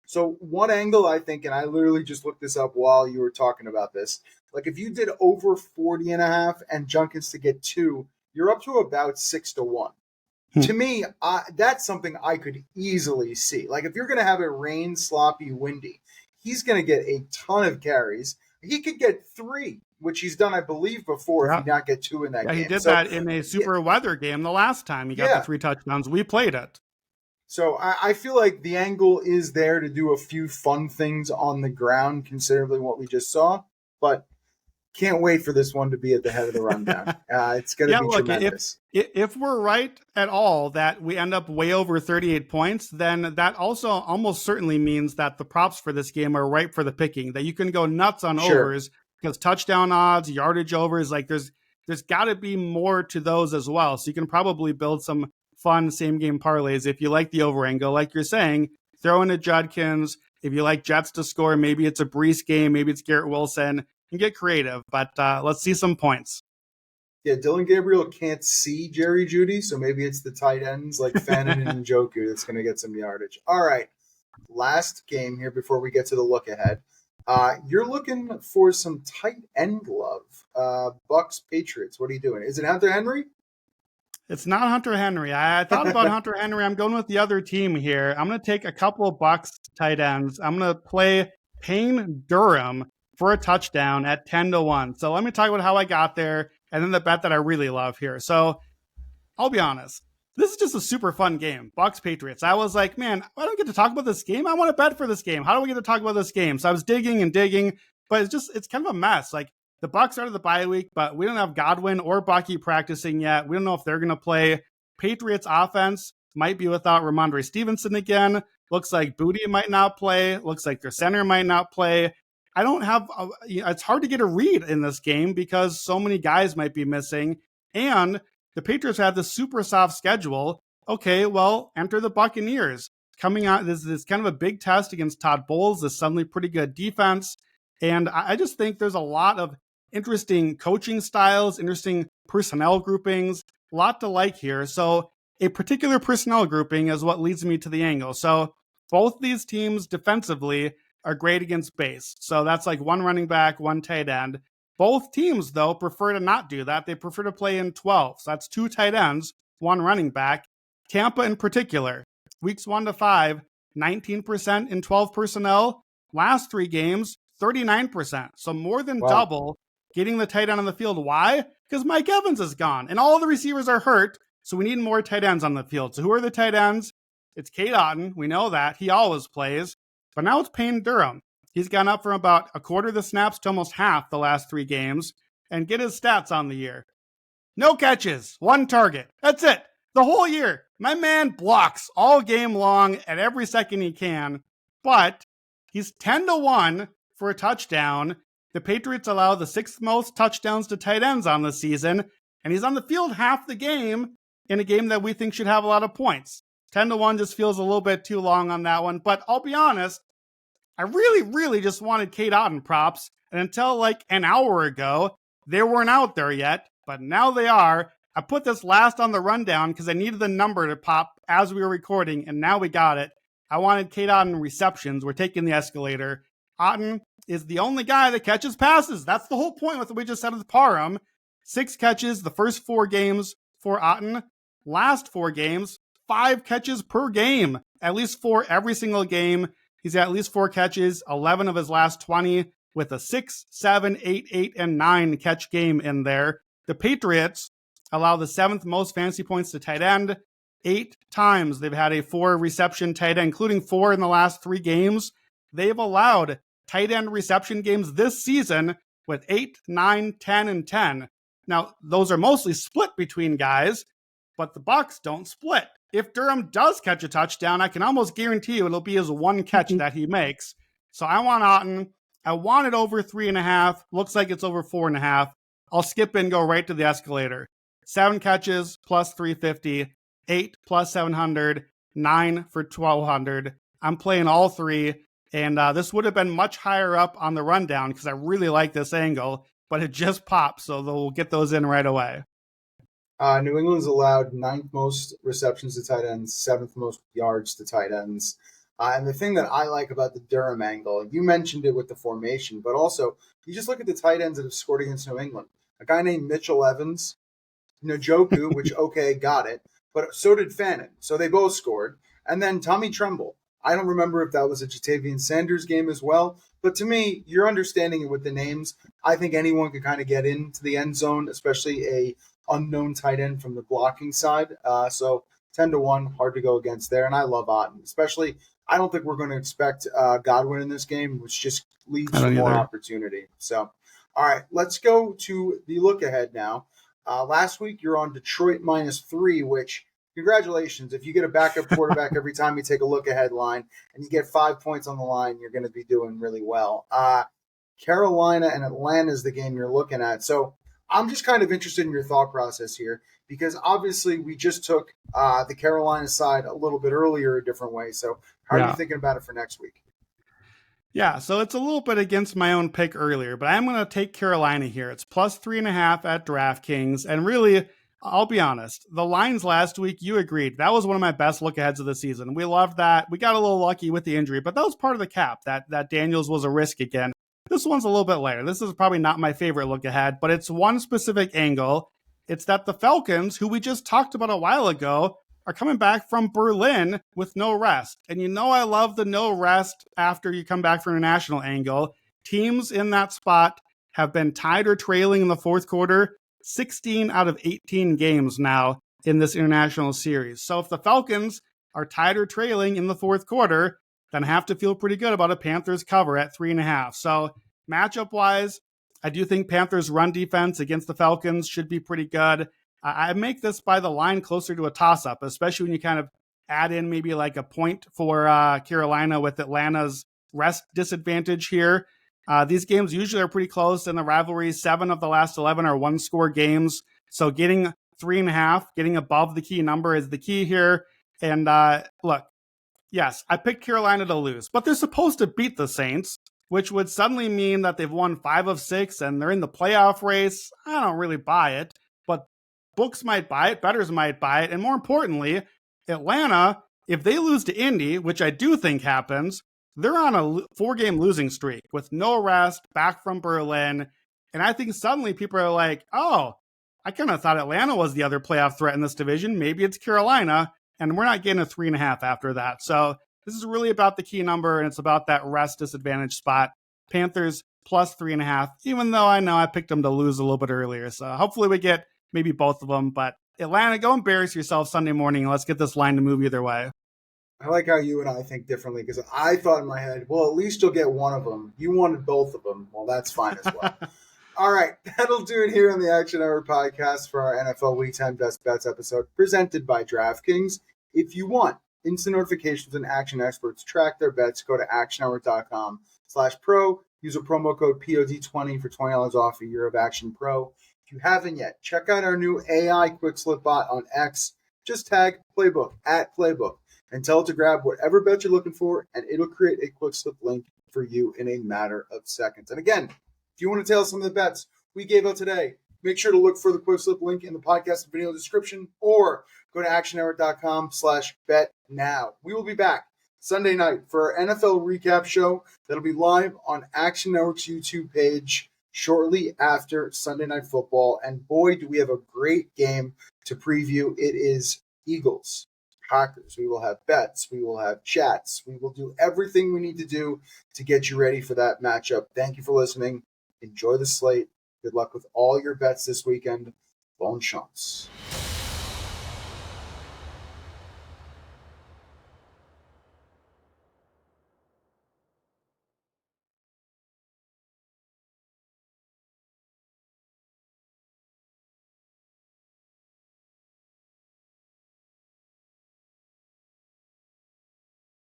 S1: So one angle, I think, and I literally just looked this up while you were talking about this, like if you did over 40.5 and Junkins to get 2, you're up to about 6-1. To me, that's something I could easily see. Like if you're going to have it rain, sloppy, windy, he's going to get a ton of carries. He could get 3, which he's done, I believe, before if he not get 2 in that game.
S2: He did that in a super weather game the last time. He got the 3 touchdowns. We played it.
S1: So I feel like the angle is there to do a few fun things on the ground, considerably what we just saw. But can't wait for this one to be at the head of the rundown. It's going to be tremendous.
S2: If we're right at all that we end up way over 38 points, then that also almost certainly means that the props for this game are ripe for the picking, that you can go nuts on overs because touchdown odds, yardage overs, like there's got to be more to those as well. So you can probably build some fun same game parlays if you like the over angle. Like you're saying, throw in a Judkins. If you like Jets to score, maybe it's a Brees game, maybe it's Garrett Wilson. And get creative, but let's see some points.
S1: Yeah, Dylan Gabriel can't see Jerry Jeudy, so maybe it's the tight ends like Fannin and Njoku that's going to get some yardage. All right, last game here before we get to the look ahead. You're looking for some tight end love. Bucks Patriots. What are you doing? Is it Hunter Henry?
S2: It's not Hunter Henry. I thought about Hunter Henry. I'm going with the other team here. I'm going to take a couple of Bucks tight ends. I'm going to play Payne Durham for a touchdown at 10-1. So let me talk about how I got there and then the bet that I really love here. So I'll be honest. This is just a super fun game. Bucks Patriots. I was like, man, I don't get to talk about this game. I want to bet for this game. How do we get to talk about this game? So I was digging, but it's kind of a mess. Like the Bucks are the bye week, but we don't have Godwin or Bucky practicing yet. We don't know if they're going to play. Patriots offense might be without Ramondre Stevenson again. Looks like Booty might not play. Looks like their center might not play. I don't have, it's hard to get a read in this game because so many guys might be missing. And the Patriots have this super soft schedule. Okay, well, enter the Buccaneers. Coming out, this is kind of a big test against Todd Bowles, this suddenly pretty good defense. And I just think there's a lot of interesting coaching styles, interesting personnel groupings, a lot to like here. So a particular personnel grouping is what leads me to the angle. So both these teams defensively are great against base. So that's like one running back, one tight end. Both teams, though, prefer to not do that. They prefer to play in 12. So that's 2 tight ends, 1 running back. Tampa in particular, weeks 1 to 5, 19% in 12 personnel. Last 3 games, 39%. So more than double getting the tight end on the field. Why? Because Mike Evans is gone and all the receivers are hurt. So we need more tight ends on the field. So who are the tight ends? It's Cade Otton. We know that. He always plays. But now it's Payne Durham. He's gone up from about a quarter of the snaps to almost half the last 3 games. and get his stats on the year. No catches, 1 target. That's it. The whole year. My man blocks all game long at every second he can, but he's 10-1 for a touchdown. The Patriots allow the 6th most touchdowns to tight ends on the season, and he's on the field half the game in a game that we think should have a lot of points. 10-1 just feels a little bit too long on that one, but I'll be honest, I really just wanted Cade Otton props, and until like an hour ago, they weren't out there yet, but now they are. I put this last on the rundown because I needed the number to pop as we were recording, and now we got it. I wanted Cade Otton receptions. We're taking the escalator. Otton is the only guy that catches passes. That's the whole point with what we just said with Parham. 6 catches the first 4 games for Otton. Last 4 games, 5 catches per game. At least 4 every single game. He's got at least 4 catches, 11 of his last 20, with a 6, 7, 8, 8, and 9 catch game in there. The Patriots allow the 7th most fantasy points to tight end. 8 times they've had a 4 reception tight end, including 4 in the last 3 games. They've allowed tight end reception games this season with 8, 9, 10, and 10. Now, those are mostly split between guys, but the Bucs don't split. If Durham does catch a touchdown, I can almost guarantee you it'll be his 1 catch that he makes. So I want Otton. I want it over 3.5. Looks like it's over 4.5. I'll skip and go right to the escalator. 7 catches plus 350, 8 plus 700, 9 for 1,200. I'm playing all 3, and this would have been much higher up on the rundown because I really like this angle, but it just popped, so we'll get those in right away.
S1: New England's allowed 9th most receptions to tight ends, 7th most yards to tight ends. And the thing that I like about the Durham angle, you mentioned it with the formation, but also you just look at the tight ends that have scored against New England. A guy named Mitchell Evans, Njoku, which, okay, got it, but so did Fannin. So they both scored. And then Tommy Tremble. I don't remember if that was a Jatavian Sanders game as well, but to me, you're understanding it with the names. I think anyone could kind of get into the end zone, especially a unknown tight end from the blocking side. So 10-1, hard to go against there. And I love Otton, especially. I don't think we're going to expect Godwin in this game, which just leads to more opportunity. So, all right, let's go to the look ahead now. Last week, you're on Detroit -3, which, congratulations. If you get a backup quarterback every time you take a look ahead line and you get 5 points on the line, you're going to be doing really well. Carolina and Atlanta is the game you're looking at. So I'm just kind of interested in your thought process here because obviously we just took the Carolina side a little bit earlier a different way. So how are you thinking about it for next week?
S2: Yeah, so it's a little bit against my own pick earlier, but I'm going to take Carolina here. It's plus 3.5 at DraftKings. And really, I'll be honest, the lines last week, you agreed. That was one of my best look-aheads of the season. We loved that. We got a little lucky with the injury, but that was part of the cap, that Daniels was a risk again. This one's a little bit later. This is probably not my favorite look-ahead, but it's one specific angle. It's that the Falcons, who we just talked about a while ago, are coming back from Berlin with no rest. And you know I love the no rest after you come back from a national angle. Teams in that spot have been tied or trailing in the fourth quarter 16 out of 18 games now in this international series. So if the Falcons are tied or trailing in the fourth quarter, then I have to feel pretty good about a Panthers cover at 3.5. So matchup-wise, I do think Panthers' run defense against the Falcons should be pretty good. I make this by the line closer to a toss-up, especially when you kind of add in maybe like a point for Carolina with Atlanta's rest disadvantage here. These games usually are pretty close in the rivalry. 7 of the last 11 are one-score games. So getting 3.5, getting above the key number is the key here. And look, yes, I picked Carolina to lose, but they're supposed to beat the Saints, which would suddenly mean that they've won 5 of 6 and they're in the playoff race. I don't really buy it, but books might buy it, bettors might buy it, and more importantly, Atlanta, if they lose to Indy, which I do think happens, they're on a 4-game losing streak with no rest, back from Berlin, and I think suddenly people are like, oh, I kind of thought Atlanta was the other playoff threat in this division. Maybe it's Carolina, and we're not getting a 3.5 after that. So this is really about the key number, and it's about that rest disadvantage spot. Panthers plus 3.5, even though I know I picked them to lose a little bit earlier. So hopefully we get maybe both of them. But Atlanta, go embarrass yourself Sunday morning, and let's get this line to move either way.
S1: I like how you and I think differently because I thought in my head, well, at least you'll get one of them. You wanted both of them. Well, that's fine as well. All right, that'll do it here on the Action Hour podcast for our NFL Week 10 Best Bets episode presented by DraftKings. If you want instant notifications and action experts track their bets, go to actionhour.com/pro. Use a promo code POD20 for $20 off a year of Action Pro. If you haven't yet, check out our new AI Quick Slip bot on X. Just tag Playbook at Playbook and tell it to grab whatever bet you're looking for, and it'll create a Quick Slip link for you in a matter of seconds. And again, if you want to tell some of the bets we gave out today, make sure to look for the Quick Slip link in the podcast video description or go to actionhour.com/bet now. We will be back Sunday night for our NFL recap show that'll be live on Action Network's YouTube page shortly after Sunday Night Football. And boy, do we have a great game to preview. It is Eagles, Packers. We will have bets. We will have chats. We will do everything we need to do to get you ready for that matchup. Thank you for listening. Enjoy the slate. Good luck with all your bets this weekend. Longshots.